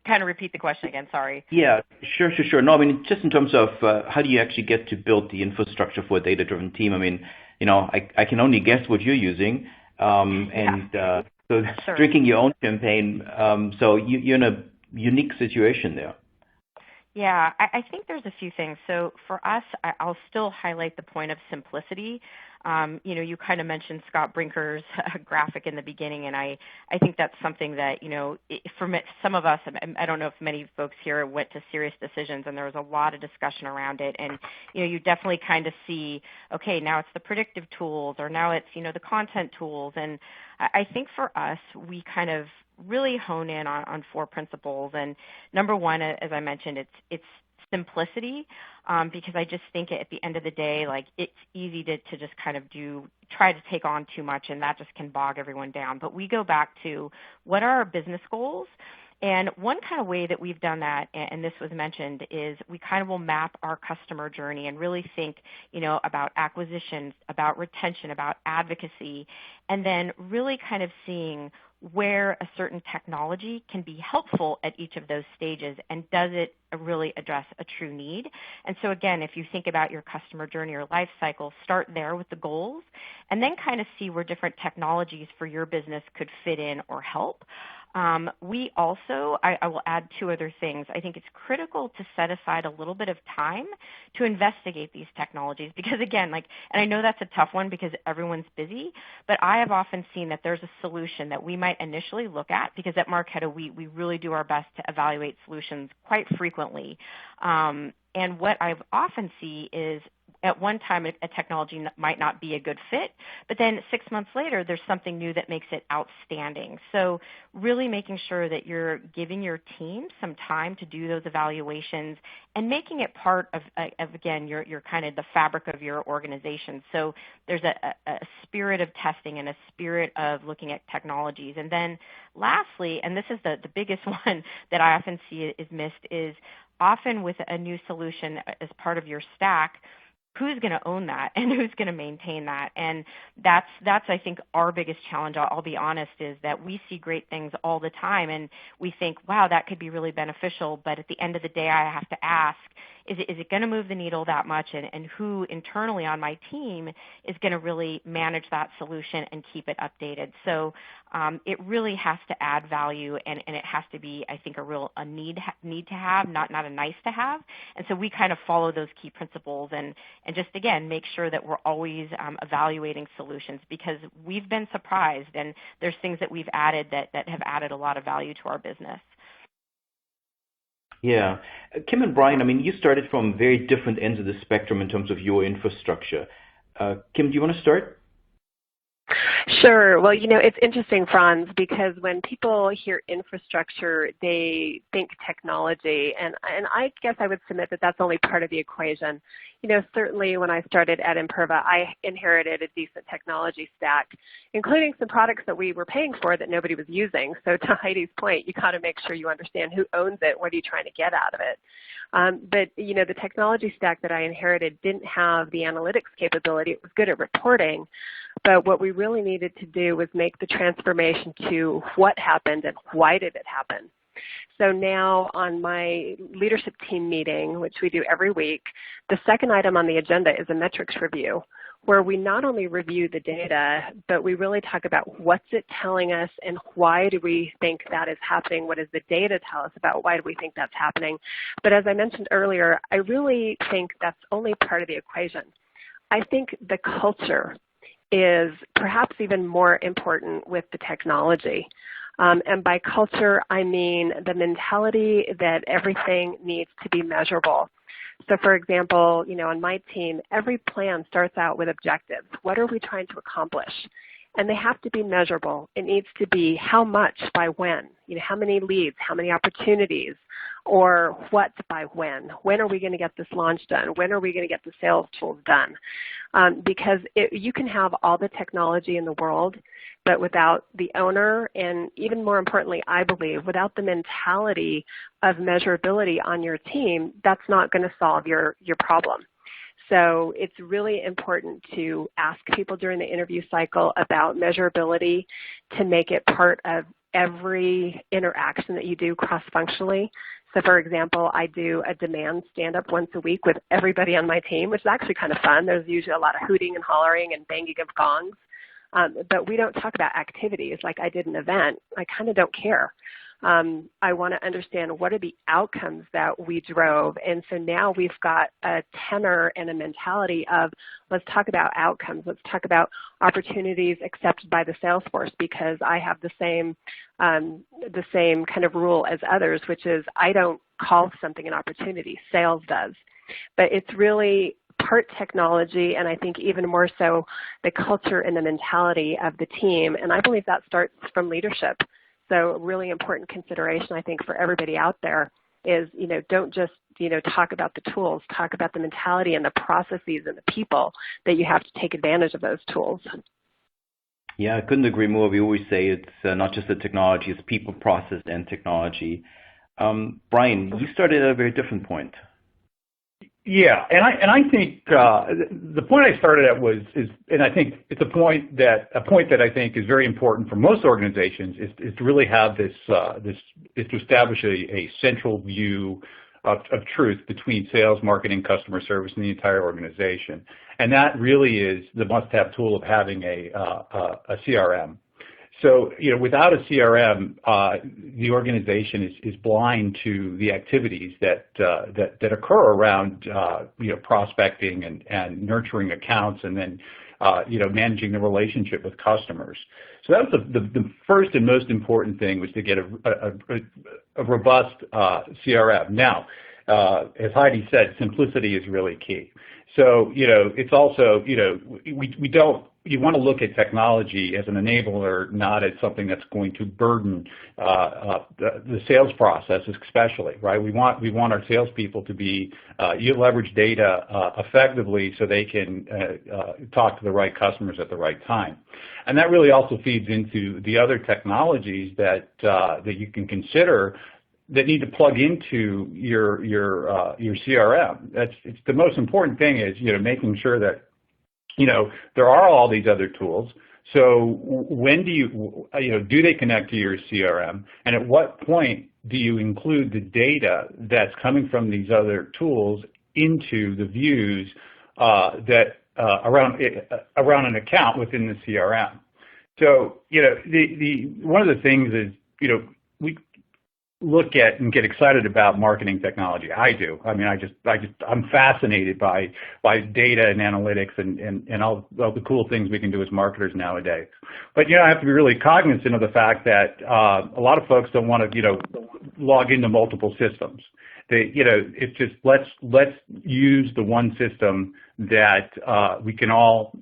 kind of repeat the question again, sorry. Yeah, sure. No, I mean, just in terms of how do you actually get to build the infrastructure for a data-driven team? I mean, I can only guess what you're using, so sure. Drinking your own champagne, so you're in a unique situation there. Yeah, I think there's a few things. So for us, I'll still highlight the point of simplicity. You kind of mentioned Scott Brinker's graphic in the beginning, and I think that's something that, for some of us, I don't know if many folks here went to Serious Decisions, and there was a lot of discussion around it. And, you definitely kind of see, okay, now it's the predictive tools, or now it's, the content tools. And I think for us, we kind of really hone in on four principles. And number one, as I mentioned, it's simplicity, because I just think at the end of the day, like, it's easy to just kind of try to take on too much, and that just can bog everyone down. But we go back to what are our business goals? And one kind of way that we've done that, and this was mentioned, is we kind of will map our customer journey and really think, about acquisitions, about retention, about advocacy, and then really kind of seeing where a certain technology can be helpful at each of those stages, and does it really address a true need? And so again, if you think about your customer journey or life cycle, start there with the goals, and then kind of see where different technologies for your business could fit in or help. We also, I will add two other things. I think it's critical to set aside a little bit of time to investigate these technologies because again, and I know that's a tough one because everyone's busy, but I have often seen that there's a solution that we might initially look at because at Marketo we really do our best to evaluate solutions quite frequently. And what I often see is at one time a technology might not be a good fit, but then 6 months later there's something new that makes it outstanding. So really making sure that you're giving your team some time to do those evaluations and making it part of again, your kind of the fabric of your organization. So there's a spirit of testing and a spirit of looking at technologies. And then lastly, and this is the biggest one that I often see is missed, is often with a new solution as part of your stack, who's going to own that and who's going to maintain that? And that's I think our biggest challenge, I'll be honest, is that we see great things all the time and we think, wow, that could be really beneficial. But at the end of the day, I have to ask, is it going to move the needle that much? And who internally on my team is going to really manage that solution and keep it updated? So it really has to add value, and it has to be, I think, a need to have, not a nice to have. And so we kind of follow those key principles and just, again, make sure that we're always evaluating solutions because we've been surprised, and there's things that we've added that have added a lot of value to our business. Yeah. Kim and Brian, I mean, you started from very different ends of the spectrum in terms of your infrastructure. Kim, do you want to start? Sure. Well, it's interesting, Franz, because when people hear infrastructure, they think technology, and I guess I would submit that that's only part of the equation. Certainly when I started at Imperva, I inherited a decent technology stack, including some products that we were paying for that nobody was using. So to Heidi's point, you got to make sure you understand who owns it, what are you trying to get out of it. But the technology stack that I inherited didn't have the analytics capability. It was good at reporting, but what we really needed to do was make the transformation to what happened and why did it happen. So now on my leadership team meeting, which we do every week, the second item on the agenda is a metrics review, where we not only review the data, but we really talk about what's it telling us and why do we think that is happening? What does the data tell us about why do we think that's happening? But as I mentioned earlier, I really think that's only part of the equation. I think the culture is perhaps even more important with the technology. And by culture, I mean the mentality that everything needs to be measurable. So for example, on my team, every plan starts out with objectives. What are we trying to accomplish? And they have to be measurable. It needs to be how much by when, how many leads, how many opportunities, or what by when. When are we going to get this launch done? When are we going to get the sales tools done? Because you can have all the technology in the world, but without the owner, and even more importantly, I believe, without the mentality of measurability on your team, that's not going to solve your problem. So it's really important to ask people during the interview cycle about measurability to make it part of every interaction that you do cross-functionally. So for example, I do a demand stand-up once a week with everybody on my team, which is actually kind of fun. There's usually a lot of hooting and hollering and banging of gongs. But we don't talk about activities like I did an event. I kind of don't care. I want to understand what are the outcomes that we drove. And so now we've got a tenor and a mentality of let's talk about outcomes. Let's talk about opportunities accepted by the sales force because I have the same kind of rule as others, which is I don't call something an opportunity. Sales does. But it's really part technology, and I think even more so the culture and the mentality of the team. And I believe that starts from leadership. So a really important consideration, I think, for everybody out there is, don't just, talk about the tools, talk about the mentality and the processes and the people that you have to take advantage of those tools. Yeah, I couldn't agree more. We always say it's not just the technology, it's people, process, and technology. Brian, you started at a very different point. Yeah, and I think the point I started at and I think it's a point that I think is very important for most organizations is to really have is to establish a central view of truth between sales, marketing, customer service, and the entire organization, and that really is the must-have tool of having a CRM. So, without a CRM, the organization is blind to the activities that occur around, prospecting and nurturing accounts, and then, managing the relationship with customers. So that was the first and most important thing, was to get a robust CRM. Now, as Heidi said, simplicity is really key. So, it's also, you want to look at technology as an enabler, not as something that's going to burden the sales process, especially, right? We want our salespeople to be leverage data effectively so they can talk to the right customers at the right time, and that really also feeds into the other technologies that you can consider that need to plug into your CRM. It's the most important thing is making sure that there are all these other tools. So when do they connect to your CRM, and at what point do you include the data that's coming from these other tools into the views that around an account within the CRM? So one of the things is we look at and get excited about marketing technology. I do. I mean, I'm fascinated by data and analytics and all the cool things we can do as marketers nowadays. But I have to be really cognizant of the fact that a lot of folks don't want to log into multiple systems. It's just let's use the one system that we can all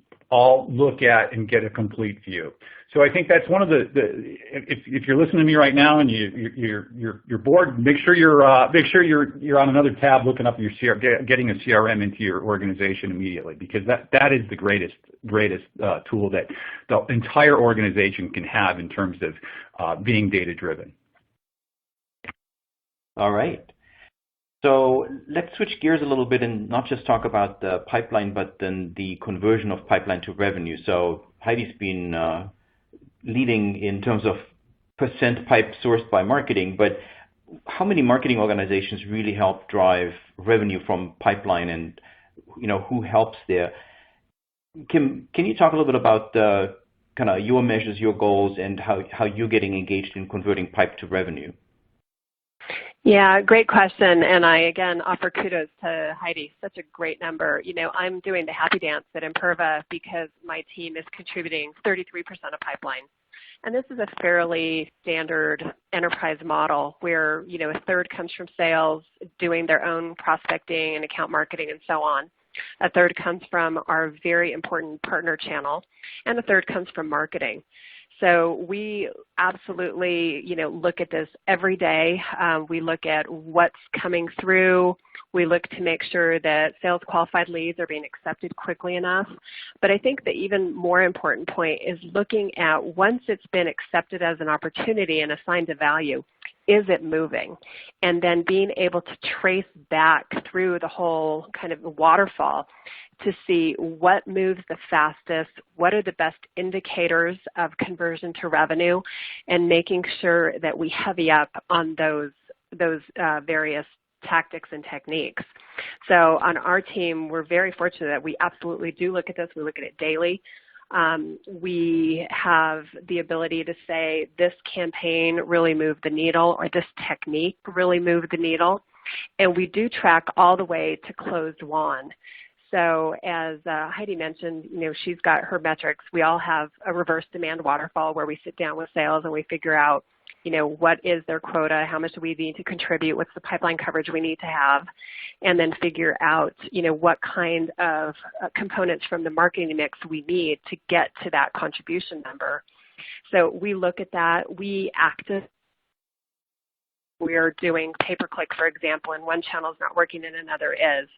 look at and get a complete view. So I think that's one of if you're listening to me right now and you're bored, make sure you're on another tab looking up your getting a CRM into your organization immediately, because that is the greatest tool that the entire organization can have in terms of being data driven. All right. So let's switch gears a little bit and not just talk about the pipeline, but then the conversion of pipeline to revenue. So Heidi's been leading in terms of percent pipe sourced by marketing, but how many marketing organizations really help drive revenue from pipeline, and who helps there? Can you talk a little bit about kind of your measures, your goals, and how you're getting engaged in converting pipe to revenue? Yeah, great question. And I, again, offer kudos to Heidi. Such a great number. I'm doing the happy dance at Imperva because my team is contributing 33% of pipeline. And this is a fairly standard enterprise model where, a third comes from sales, doing their own prospecting and account marketing and so on. A third comes from our very important partner channel, and a third comes from marketing. So we absolutely, look at this every day. We look at what's coming through. We look to make sure that sales qualified leads are being accepted quickly enough. But I think the even more important point is looking at, once it's been accepted as an opportunity and assigned a value, is it moving? And then being able to trace back through the whole kind of waterfall to see what moves the fastest, what are the best indicators of conversion to revenue, and making sure that we heavy up on those various tactics and techniques. So on our team, we're very fortunate that we absolutely do look at this. We look at it daily. We have the ability to say this campaign really moved the needle, or this technique really moved the needle. And we do track all the way to closed won. So as Heidi mentioned, she's got her metrics. We all have a reverse demand waterfall where we sit down with sales and we figure out, what is their quota, how much do we need to contribute, what's the pipeline coverage we need to have, and then figure out, what kind of components from the marketing mix we need to get to that contribution number. So we look at that. We are doing pay-per-click, for example, and one channel is not working and another is.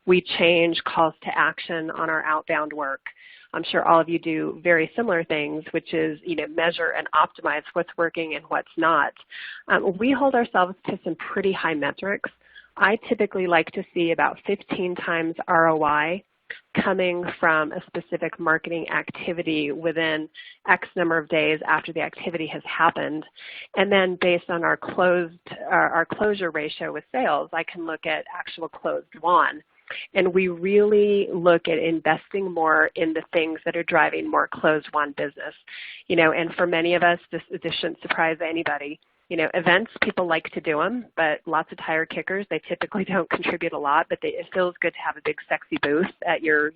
We change calls to action on our outbound work. I'm sure all of you do very similar things, which is, measure and optimize what's working and what's not. We hold ourselves to some pretty high metrics I typically like to see about 15 times ROI coming from a specific marketing activity within X number of days after the activity has happened. And then based on our closure ratio with sales, I can look at actual closed won. And we really look at investing more in the things that are driving more closed won business. And for many of us, this shouldn't surprise anybody. Events, people like to do them, but lots of tire kickers, they typically don't contribute a lot, but it feels good to have a big sexy booth at your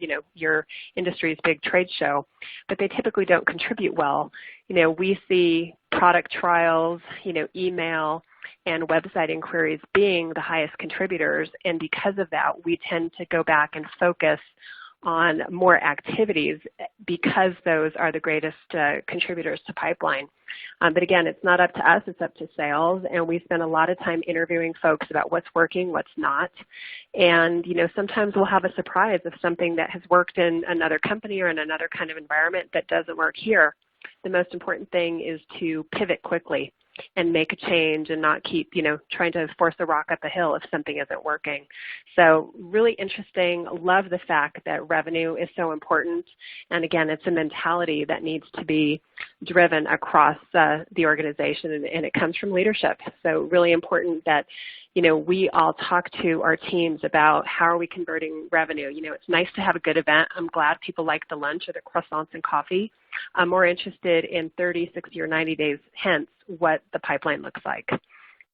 industry's big trade show, but they typically don't contribute well. We see product trials, email, and website inquiries being the highest contributors, and because of that, we tend to go back and focus on more activities because those are the greatest contributors to pipeline. But again, it's not up to us, it's up to sales, and we spend a lot of time interviewing folks about what's working, what's not. And sometimes we'll have a surprise of something that has worked in another company or in another kind of environment that doesn't work here. The most important thing is to pivot quickly and make a change and not keep, trying to force a rock up a hill if something isn't working. So really interesting. Love the fact that revenue is so important. And again, it's a mentality that needs to be driven across the organization, and it comes from leadership. So really important that we all talk to our teams about how are we converting revenue. It's nice to have a good event. I'm glad people like the lunch or the croissants and coffee. I'm more interested in 30, 60, or 90 days hence what the pipeline looks like.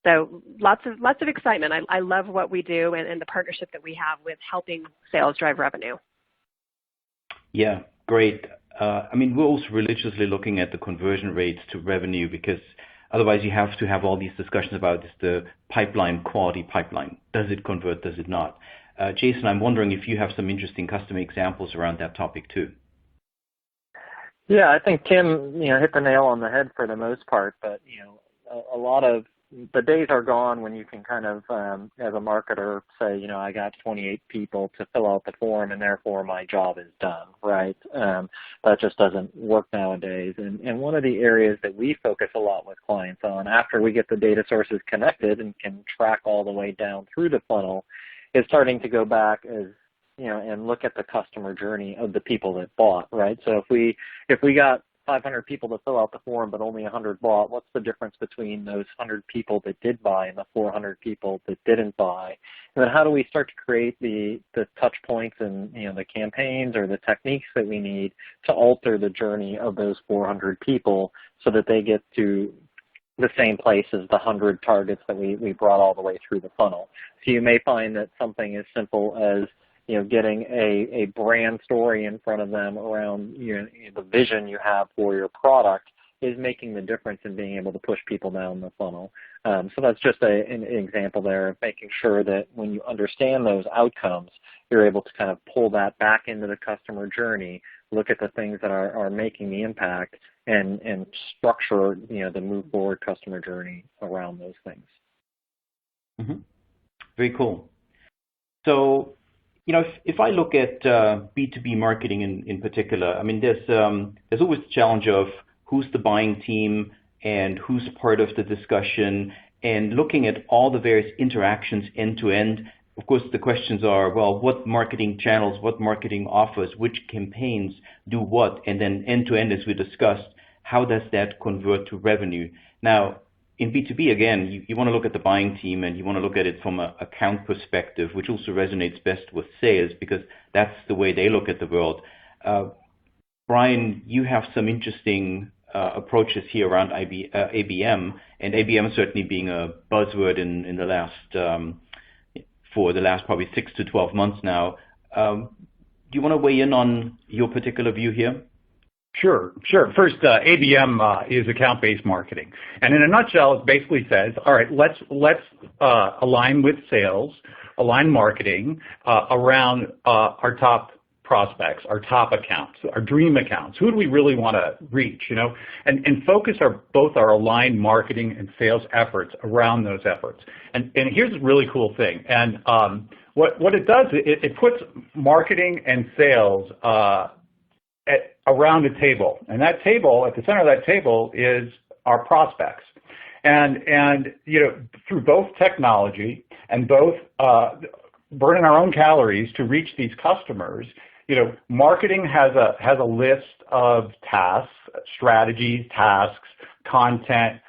So lots of excitement. I love what we do and the partnership that we have with helping sales drive revenue. Yeah, great. We're also religiously looking at the conversion rates to revenue because otherwise you have to have all these discussions about is the pipeline quality pipeline. Does it convert? Does it not? Jason, I'm wondering if you have some interesting customer examples around that topic too. Yeah, I think Tim, hit the nail on the head for the most part, but, a lot of the days are gone when you can kind of, as a marketer, say, I got 28 people to fill out the form and therefore my job is done, right? That just doesn't work nowadays. And one of the areas that we focus a lot with clients on after we get the data sources connected and can track all the way down through the funnel is starting to go back and look at the customer journey of the people that bought, right? So if we got 500 people to fill out the form, but only 100 bought, what's the difference between those 100 people that did buy and the 400 people that didn't buy? And then how do we start to create the touch points and the campaigns or the techniques that we need to alter the journey of those 400 people so that they get to the same place as the 100 targets that we brought all the way through the funnel? So you may find that something as simple as getting a brand story in front of them around the vision you have for your product is making the difference in being able to push people down the funnel. So that's just an example there of making sure that when you understand those outcomes, you're able to kind of pull that back into the customer journey, look at the things that are making the impact, and structure the move forward customer journey around those things. Mm-hmm. Very cool. So, if I look at B2B marketing in particular, there's always the challenge of who's the buying team and who's part of the discussion, and looking at all the various interactions end to end. Of course, the questions are, well, what marketing channels, what marketing offers, which campaigns do what, and then end to end, as we discussed, how does that convert to revenue? Now, in B2B, again, you want to look at the buying team and you want to look at it from an account perspective, which also resonates best with sales because that's the way they look at the world. Brian, you have some interesting approaches here around ABM, and ABM certainly being a buzzword in the last, for the last probably 6 to 12 months now. Do you want to weigh in on your particular view here? Sure. First, ABM is account-based marketing, and in a nutshell, it basically says, all right, let's align with sales, align marketing around our top prospects, our top accounts, our dream accounts. Who do we really want to reach? And focus both our aligned marketing and sales efforts around those efforts. And here's a really cool thing. And what it does, it puts marketing and sales around a table, and that table, at the center of that table, is our prospects. And through both technology and both burning our own calories to reach these customers, marketing has a list of tasks, strategies, tasks, content,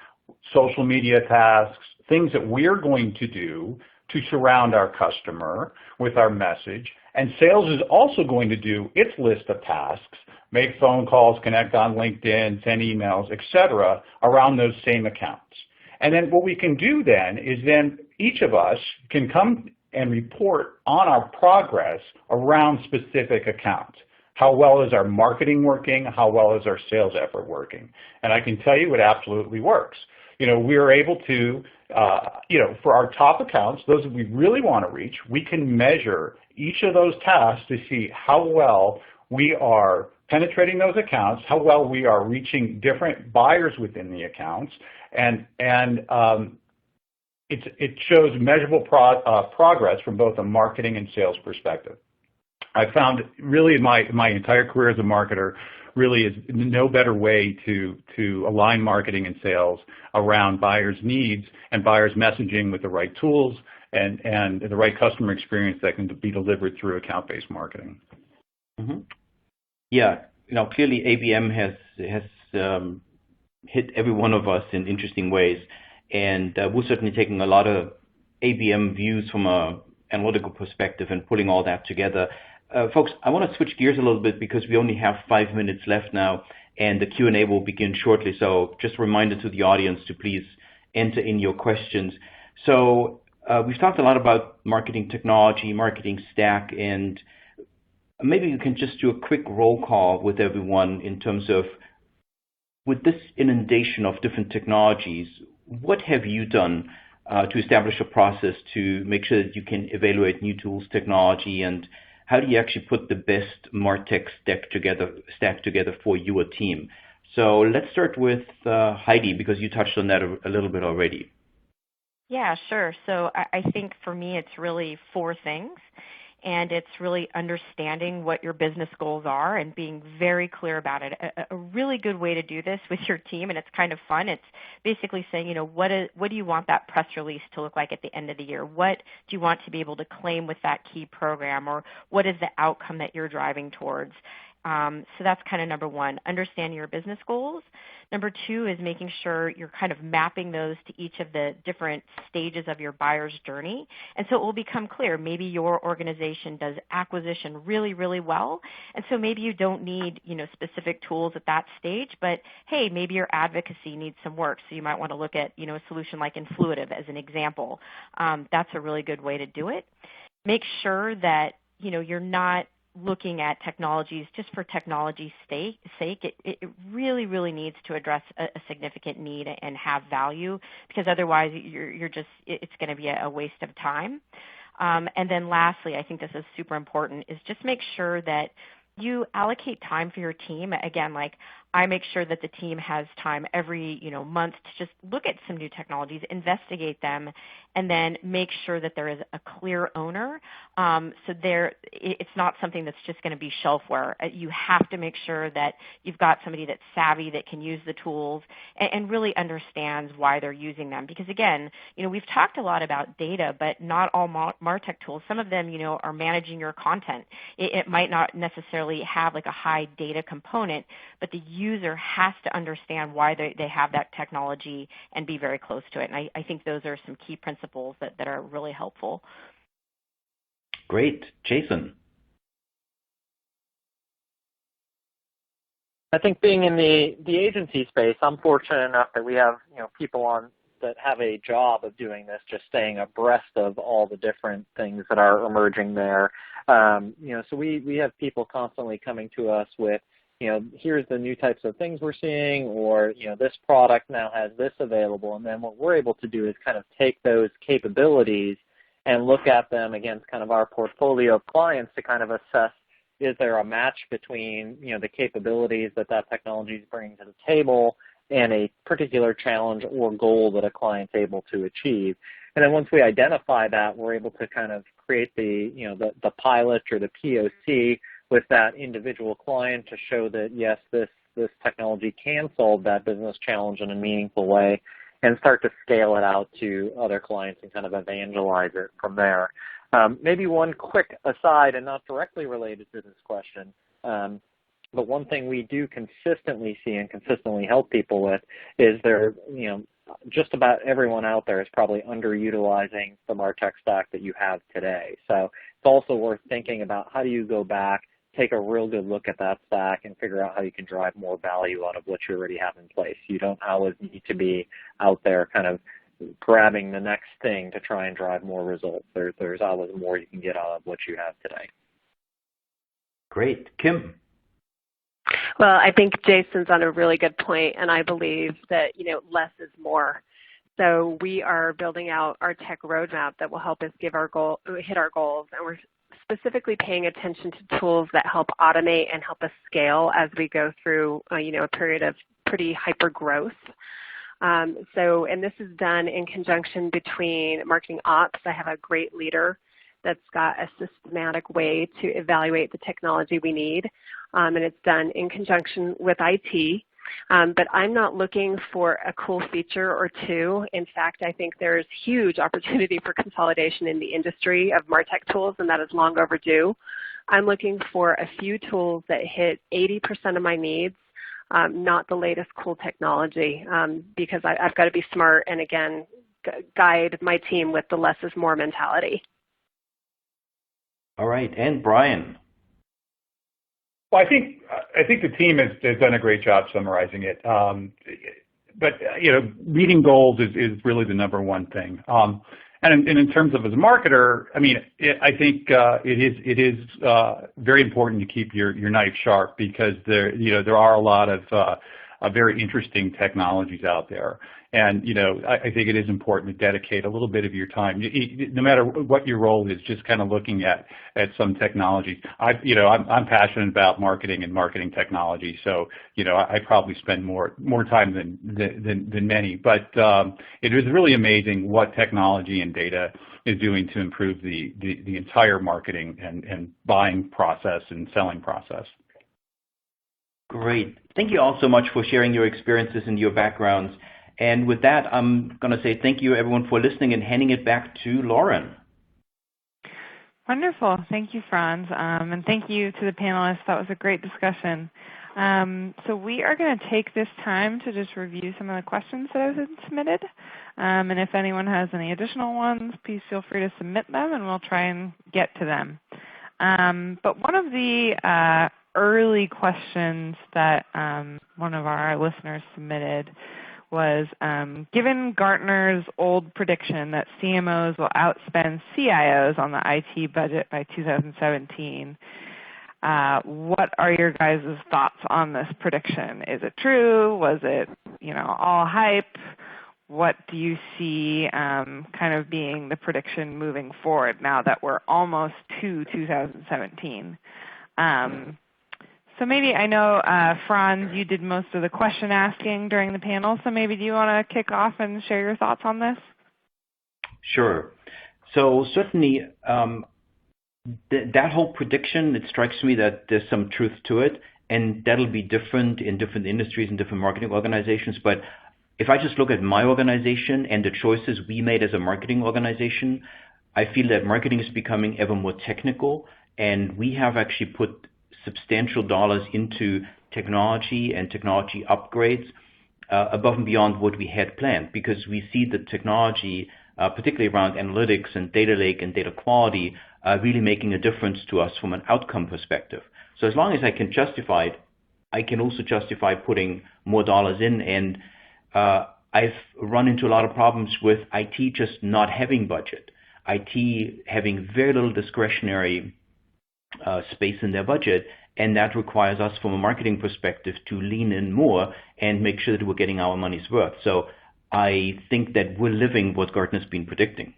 social media tasks, things that we're going to do to surround our customer with our message. And sales is also going to do its list of tasks, make phone calls, connect on LinkedIn, send emails, etc., around those same accounts. And then what we can do then is each of us can come and report on our progress around specific accounts. How well is our marketing working? How well is our sales effort working? And I can tell you it absolutely works. We are able to, for our top accounts, those that we really want to reach, we can measure each of those tasks to see how well we are penetrating those accounts, how well we are reaching different buyers within the accounts, and it shows measurable progress from both a marketing and sales perspective. I found really my entire career as a marketer really is no better way to align marketing and sales around buyers' needs and buyers' messaging with the right tools and the right customer experience that can be delivered through account-based marketing. Mm-hmm. Yeah, clearly ABM has hit every one of us in interesting ways, and we're certainly taking a lot of ABM views from an analytical perspective and putting all that together. Folks, I want to switch gears a little bit because we only have 5 minutes left now, and the Q&A will begin shortly. So just a reminder to the audience to please enter in your questions. So we've talked a lot about marketing technology, marketing stack, and maybe you can just do a quick roll call with everyone in terms of, with this inundation of different technologies, what have you done to establish a process to make sure that you can evaluate new tools, technology, and how do you actually put the best MarTech stack together for your team? So let's start with Heidi, because you touched on that a little bit already. Yeah, sure. So I think for me it's really 4 things. And it's really understanding what your business goals are and being very clear about it. A really good way to do this with your team, and it's kind of fun, it's basically saying, what do you want that press release to look like at the end of the year? What do you want to be able to claim with that key program? Or what is the outcome that you're driving towards? So that's kind of number 1, understanding your business goals. Number 2 is making sure you're kind of mapping those to each of the different stages of your buyer's journey. And so it will become clear, maybe your organization does acquisition really, really well. And so maybe you don't need, specific tools at that stage, but hey, maybe your advocacy needs some work. So you might want to look at, a solution like Influitive as an example. That's a really good way to do it. Make sure that, you're not looking at technologies just for technology's sake. It really, really needs to address a significant need and have value, because otherwise it's going to be a waste of time. And then lastly, I think this is super important, is just make sure that you allocate time for your team. Again, like I make sure that the team has time every month to just look at some new technologies, investigate them, and then make sure that there is a clear owner. So it's not something that's just going to be shelfware. You have to make sure that you've got somebody that's savvy, that can use the tools, and really understands why they're using them. Because again, we've talked a lot about data, but not all MarTech tools. Some of them, are managing your content. It might not necessarily have like a high data component, but the user has to understand why they have that technology and be very close to it. And I think those are some key principles that are really helpful. Great. Jason? I think being in the agency space, I'm fortunate enough that we have people on that have a job of doing this, just staying abreast of all the different things that are emerging there. So we have people constantly coming to us with, here's the new types of things we're seeing, or, this product now has this available. And then what we're able to do is kind of take those capabilities and look at them against kind of our portfolio of clients to kind of assess, is there a match between, the capabilities that technology is bringing to the table and a particular challenge or goal that a client's able to achieve. And then once we identify that, we're able to kind of create the pilot or the POC with that individual client to show that, yes, this technology can solve that business challenge in a meaningful way. and start to scale it out to other clients and kind of evangelize it from there. Maybe one quick aside and not directly related to this question, but one thing we do consistently see and consistently help people with is just about everyone out there is probably underutilizing the MarTech stack that you have today. So it's also worth thinking about how do you go back, take a real good look at that stack and figure out how you can drive more value out of what you already have in place. You don't always need to be out there kind of grabbing the next thing to try and drive more results. There's always more you can get out of what you have today. Great. Kim? Well, I think Jason's on a really good point, and I believe that, less is more. So we are building out our tech roadmap that will help us hit our goals, and we're specifically paying attention to tools that help automate and help us scale as we go through, a period of pretty hyper growth. And this is done in conjunction between marketing ops. I have a great leader that's got a systematic way to evaluate the technology we need, and it's done in conjunction with IT. But I'm not looking for a cool feature or two. In fact, I think there's huge opportunity for consolidation in the industry of MarTech tools, and that is long overdue. I'm looking for a few tools that hit 80% of my needs, not the latest cool technology, because I've got to be smart and, again, guide my team with the less is more mentality. All right, and Brian. Well, I think the team has done a great job summarizing it. But meeting goals is really the number one thing. And in terms of as a marketer, I think it is very important to keep your knife sharp, because there are a lot of very interesting technologies out there. And, I think it is important to dedicate a little bit of your time, no matter what your role is, just kind of looking at some technology. I'm passionate about marketing and marketing technology, so, I probably spend more time than many. But it is really amazing what technology and data is doing to improve the entire marketing and buying process and selling process. Great. Thank you all so much for sharing your experiences and your backgrounds. And with that, I'm going to say thank you, everyone, for listening and handing it back to Lauren. Wonderful. Thank you, Franz. And thank you to the panelists. That was a great discussion. So we are going to take this time to just review some of the questions that have been submitted. And if anyone has any additional ones, please feel free to submit them, and we'll try and get to them. But one of the early questions that one of our listeners submitted was, given Gartner's old prediction that CMOs will outspend CIOs on the IT budget by 2017, what are your guys' thoughts on this prediction? Is it true? Was it, all hype? What do you see kind of being the prediction moving forward now that we're almost to 2017? So maybe, I know, Franz, you did most of the question asking during the panel, so maybe do you want to kick off and share your thoughts on this? Sure. So certainly that whole prediction, it strikes me that there's some truth to it, and that'll be different in different industries and different marketing organizations. But if I just look at my organization and the choices we made as a marketing organization, I feel that marketing is becoming ever more technical, and we have actually put substantial dollars into technology and technology upgrades above and beyond what we had planned, because we see the technology, particularly around analytics and data lake and data quality, really making a difference to us from an outcome perspective. So as long as I can justify it, I can also justify putting more dollars in. And I've run into a lot of problems with IT just not having budget, IT having very little discretionary space in their budget, and that requires us from a marketing perspective to lean in more and make sure that we're getting our money's worth. So I think that we're living what Gartner's been predicting.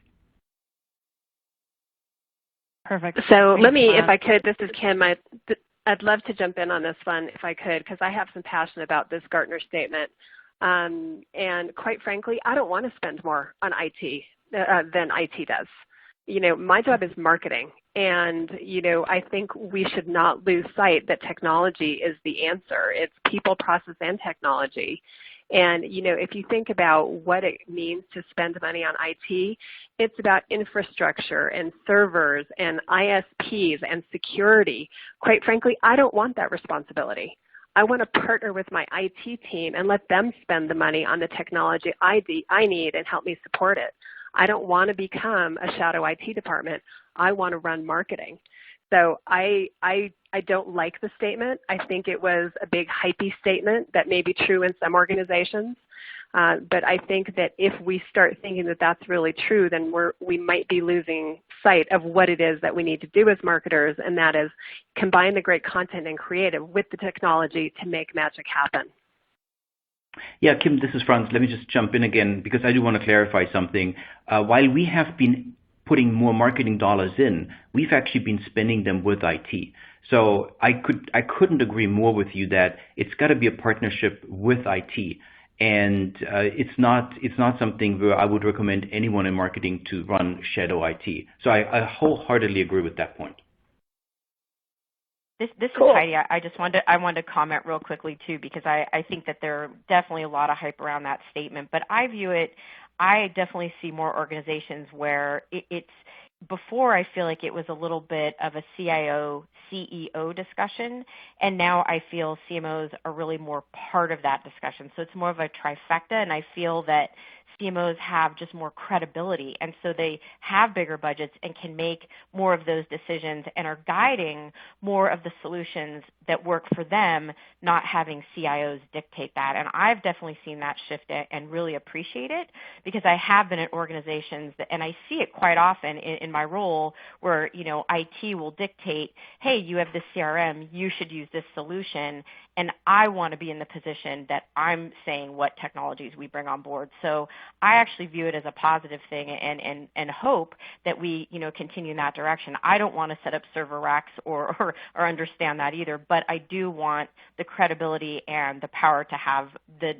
Perfect. So let me, if I could, this is Kim, I'd love to jump in on this one if I could, because I have some passion about this Gartner statement. And quite frankly, I don't want to spend more on IT than IT does. My job is marketing. And, I think we should not lose sight that technology is the answer. It's people, process, and technology. And, if you think about what it means to spend money on IT, it's about infrastructure and servers and ISPs and security. Quite frankly, I don't want that responsibility. I want to partner with my IT team and let them spend the money on the technology I need and help me support it. I don't want to become a shadow IT department. I want to run marketing. So I don't like the statement. I think it was a big hypey statement that may be true in some organizations. But I think that if we start thinking that that's really true, then we might be losing sight of what it is that we need to do as marketers, and that is combine the great content and creative with the technology to make magic happen. Yeah, Kim, this is Franz. Let me just jump in again because I do want to clarify something. While we have been putting more marketing dollars in, we've actually been spending them with IT. So I couldn't agree more with you that it's got to be a partnership with IT. And it's not something where I would recommend anyone in marketing to run shadow IT. So I wholeheartedly agree with that point. This is Cool. Heidi. I wanted to comment real quickly too, because I think that there are definitely a lot of hype around that statement. But I definitely see more organizations where it's before I feel like it was a little bit of a CIO, CEO discussion, and now I feel CMOs are really more part of that discussion. So it's more of a trifecta, and I feel that CMOs have just more credibility, and so they have bigger budgets and can make more of those decisions and are guiding more of the solutions that work for them, not having CIOs dictate that. And I've definitely seen that shift and really appreciate it, because I have been at organizations and I see it quite often in my role where, IT will dictate, hey, you have this CRM, you should use this solution, and I want to be in the position that I'm saying what technologies we bring on board. So I actually view it as a positive thing and hope that we, continue in that direction. I don't want to set up server racks or understand that either, but I do want the credibility and the power to have the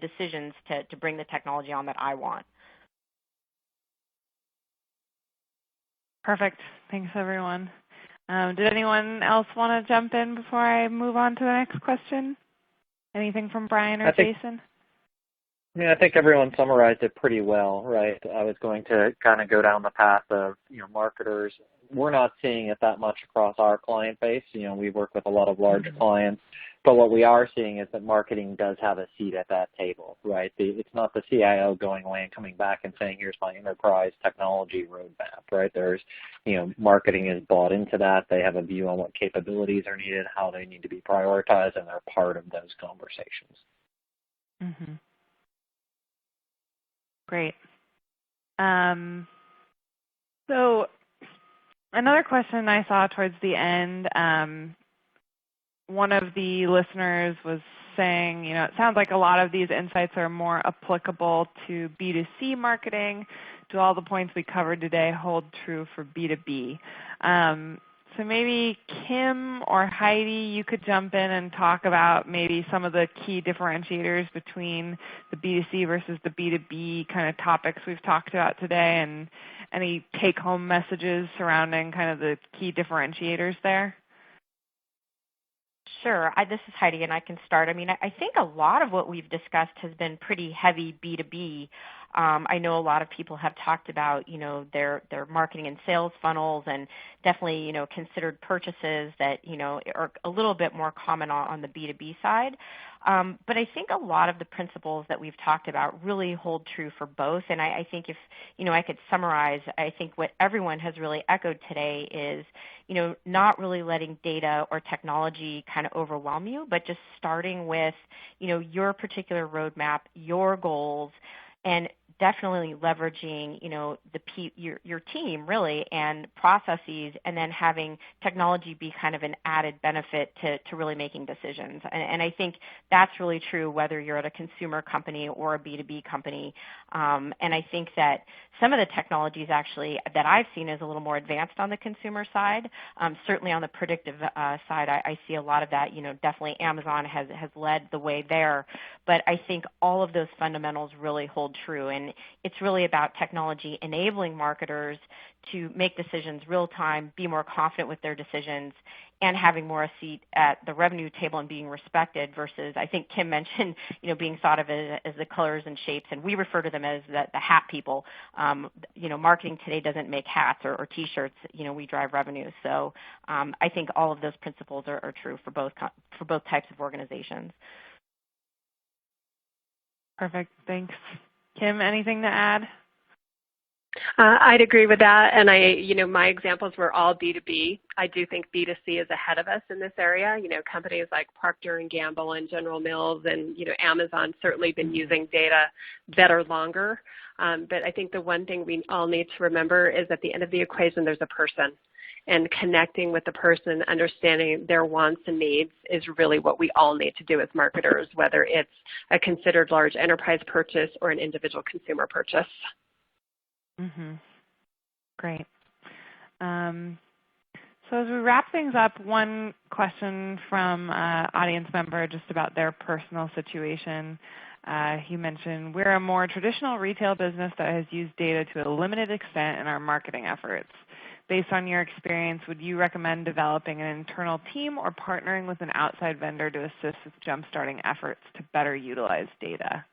decisions to bring the technology on that I want. Perfect. Thanks, everyone. Did anyone else want to jump in before I move on to the next question? Anything from Brian or Jason? Yeah, I think everyone summarized it pretty well, right? I was going to kind of go down the path of, marketers. We're not seeing it that much across our client base. We work with a lot of large clients, but what we are seeing is that marketing does have a seat at that table, right? It's not the CIO going away and coming back and saying, here's my enterprise technology roadmap, right? There's, marketing is bought into that. They have a view on what capabilities are needed, how they need to be prioritized, and they're part of those conversations. Mm-hmm. Great. So another question I saw towards the end, one of the listeners was saying, it sounds like a lot of these insights are more applicable to B2C marketing. Do all the points we covered today hold true for B2B? So maybe Kim or Heidi, you could jump in and talk about maybe some of the key differentiators between the B2C versus the B2B kind of topics we've talked about today, and any take-home messages surrounding kind of the key differentiators there. Sure. This is Heidi, and I can start. I think a lot of what we've discussed has been pretty heavy B2B. I know a lot of people have talked about, their marketing and sales funnels, and definitely, considered purchases that, are a little bit more common on the B2B side. But I think a lot of the principles that we've talked about really hold true for both. And I think if, I could summarize, I think what everyone has really echoed today is, not really letting data or technology kind of overwhelm you, but just starting with, your particular roadmap, your goals, and definitely leveraging, your team really and processes, and then having technology be kind of an added benefit to really making decisions. And I think that's really true whether you're at a consumer company or a B2B company. And I think that some of the technologies actually that I've seen is a little more advanced on the consumer side. Certainly on the predictive side, I see a lot of that. Definitely Amazon has led the way there. But I think all of those fundamentals really hold true. and it's really about technology enabling marketers to make decisions real time, be more confident with their decisions, and having more a seat at the revenue table and being respected versus, I think Kim mentioned, being thought of as the colors and shapes, and we refer to them as the hat people. Marketing today doesn't make hats or T-shirts. We drive revenue. So I think all of those principles are true for both types of organizations. Perfect. Thanks. Kim, anything to add? I'd agree with that, and my examples were all B2B. I do think B2C is ahead of us in this area. Companies like Procter & Gamble and General Mills and, Amazon certainly been using data better longer. But I think the one thing we all need to remember is at the end of the equation, there's a person. And connecting with the person, understanding their wants and needs is really what we all need to do as marketers, whether it's a considered large enterprise purchase or an individual consumer purchase. Mm-hmm. Great. So as we wrap things up, one question from an audience member just about their personal situation. He mentioned, we're a more traditional retail business that has used data to a limited extent in our marketing efforts. Based on your experience, would you recommend developing an internal team or partnering with an outside vendor to assist with jumpstarting efforts to better utilize data?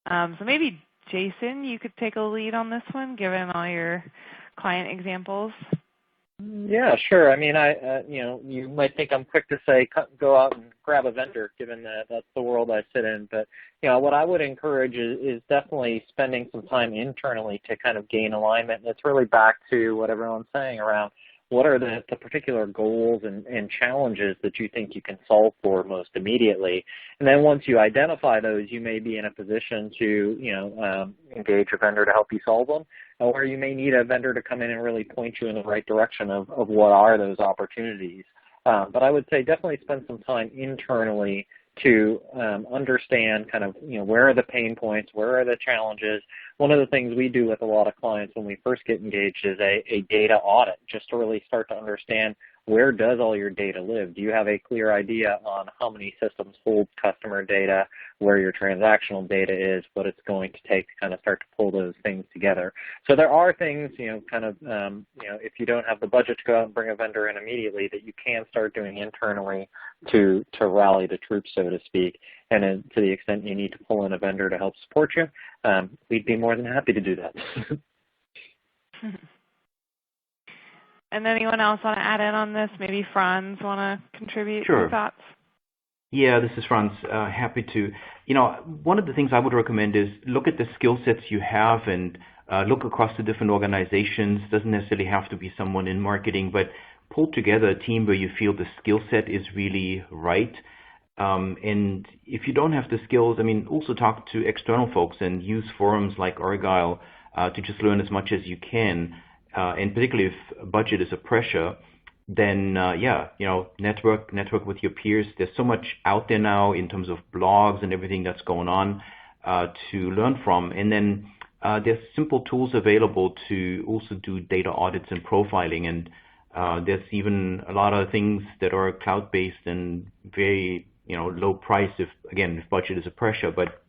So maybe Jason, you could take a lead on this one, given all your client examples. Yeah, sure. I mean, you might think I'm quick to say go out and grab a vendor, given that that's the world I sit in. But what I would encourage is definitely spending some time internally to kind of gain alignment. And it's really back to what everyone's saying around what are the particular goals and challenges that you think you can solve for most immediately. And then once you identify those, you may be in a position to engage a vendor to help you solve them, or you may need a vendor to come in and really point you in the right direction of what are those opportunities. But I would say definitely spend some time internally to understand kind of, where are the pain points, where are the challenges. One of the things we do with a lot of clients when we first get engaged is a data audit, just to really start to understand where does all your data live? Do you have a clear idea on how many systems hold customer data, where your transactional data is, what it's going to take to kind of start to pull those things together? So there are things, if you don't have the budget to go out and bring a vendor in immediately, that you can start doing internally to rally the troops, so to speak. And then to the extent you need to pull in a vendor to help support you, we'd be more than happy to do that. And anyone else want to add in on this? Maybe Franz want to contribute Sure. your thoughts? Yeah, this is Franz. Happy to. One of the things I would recommend is look at the skill sets you have and look across the different organizations. Doesn't necessarily have to be someone in marketing, but pull together a team where you feel the skill set is really right. And if you don't have the skills, also talk to external folks and use forums like Argyle to just learn as much as you can. And particularly if budget is a pressure, then network with your peers. There's so much out there now in terms of blogs and everything that's going on to learn from. And then there's simple tools available to also do data audits and profiling. And there's even a lot of things that are cloud-based and very low price if budget is a pressure. But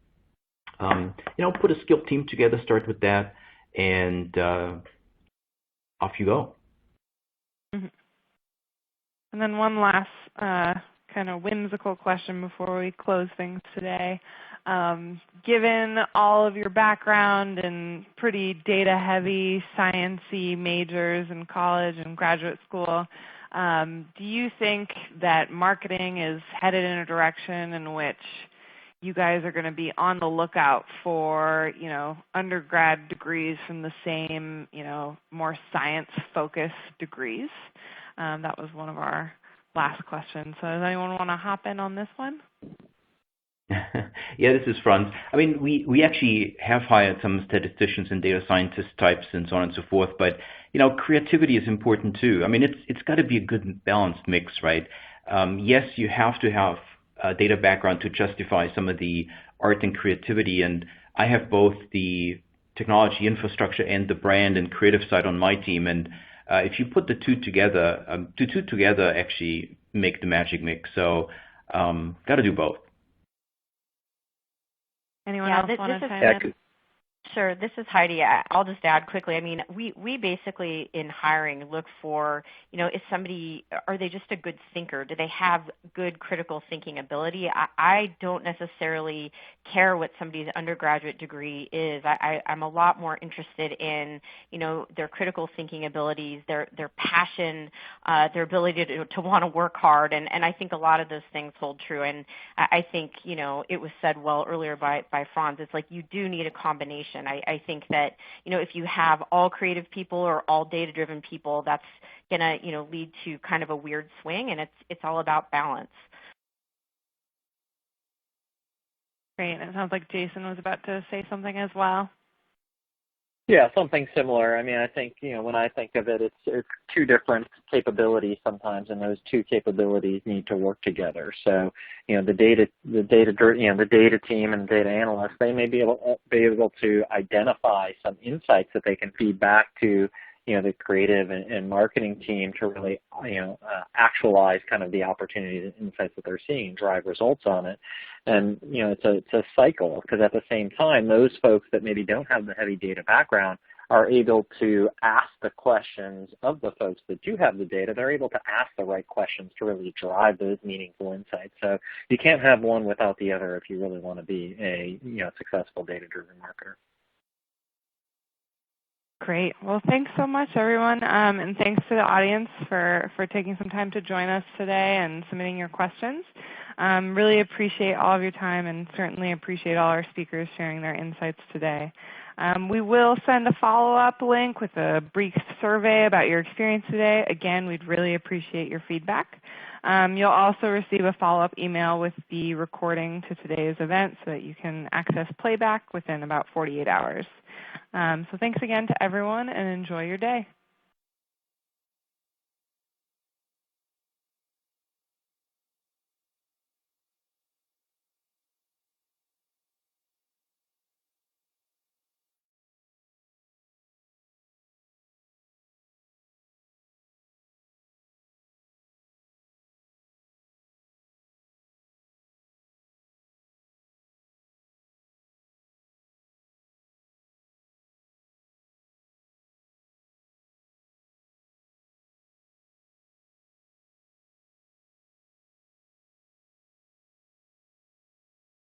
put a skilled team together, start with that, and off you go. Mm-hmm. And then one last kind of whimsical question before we close things today. Given all of your background and pretty data-heavy, science-y majors in college and graduate school, do you think that marketing is headed in a direction in which you guys are going to be on the lookout for, undergrad degrees from the same, more science-focused degrees? That was one of our last questions. So does anyone want to hop in on this one? Yeah, this is Franz. We actually have hired some statisticians and data scientist types and so on and so forth, but creativity is important too. It's got to be a good balanced mix, right? Yes, you have to have a data background to justify some of the art and creativity, and I have both the technology infrastructure and the brand and creative side on my team, and if you put the two together actually make the magic mix. So got to do both. Anyone else want to chime in? Sure. This is Heidi. I'll just add quickly. I mean, we basically in hiring look for, is somebody, are they just a good thinker? Do they have good critical thinking ability? I don't necessarily care what somebody's undergraduate degree is. I'm a lot more interested in, their critical thinking abilities, their passion, their ability to want to work hard. And I think a lot of those things hold true. And I think, it was said well earlier by Franz, it's like you do need a combination. I think that, if you have all creative people or all data-driven people, that's going to, lead to kind of a weird swing, and it's all about balance. Great. It sounds like Jason was about to say something as well. Yeah, something similar. I mean, I think, when I think of it, it's two different capabilities sometimes, and those two capabilities need to work together. So, the data team and data analysts, they may be able to identify some insights that they can feed back to, the creative and marketing team to really, actualize kind of the opportunities and insights that they're seeing, drive results on it. And, it's a cycle, because at the same time, those folks that maybe don't have the heavy data background are able to ask the questions of the folks that do have the data. They're able to ask the right questions to really drive those meaningful insights. So you can't have one without the other if you really want to be a, successful data-driven marketer. Great. Well, thanks so much, everyone, and thanks to the audience for taking some time to join us today and submitting your questions. Really appreciate all of your time, and certainly appreciate all our speakers sharing their insights today. We will send a follow-up link with a brief survey about your experience today. Again, we'd really appreciate your feedback. You'll also receive a follow-up email with the recording to today's event so that you can access playback within about 48 hours. So thanks again to everyone, and enjoy your day.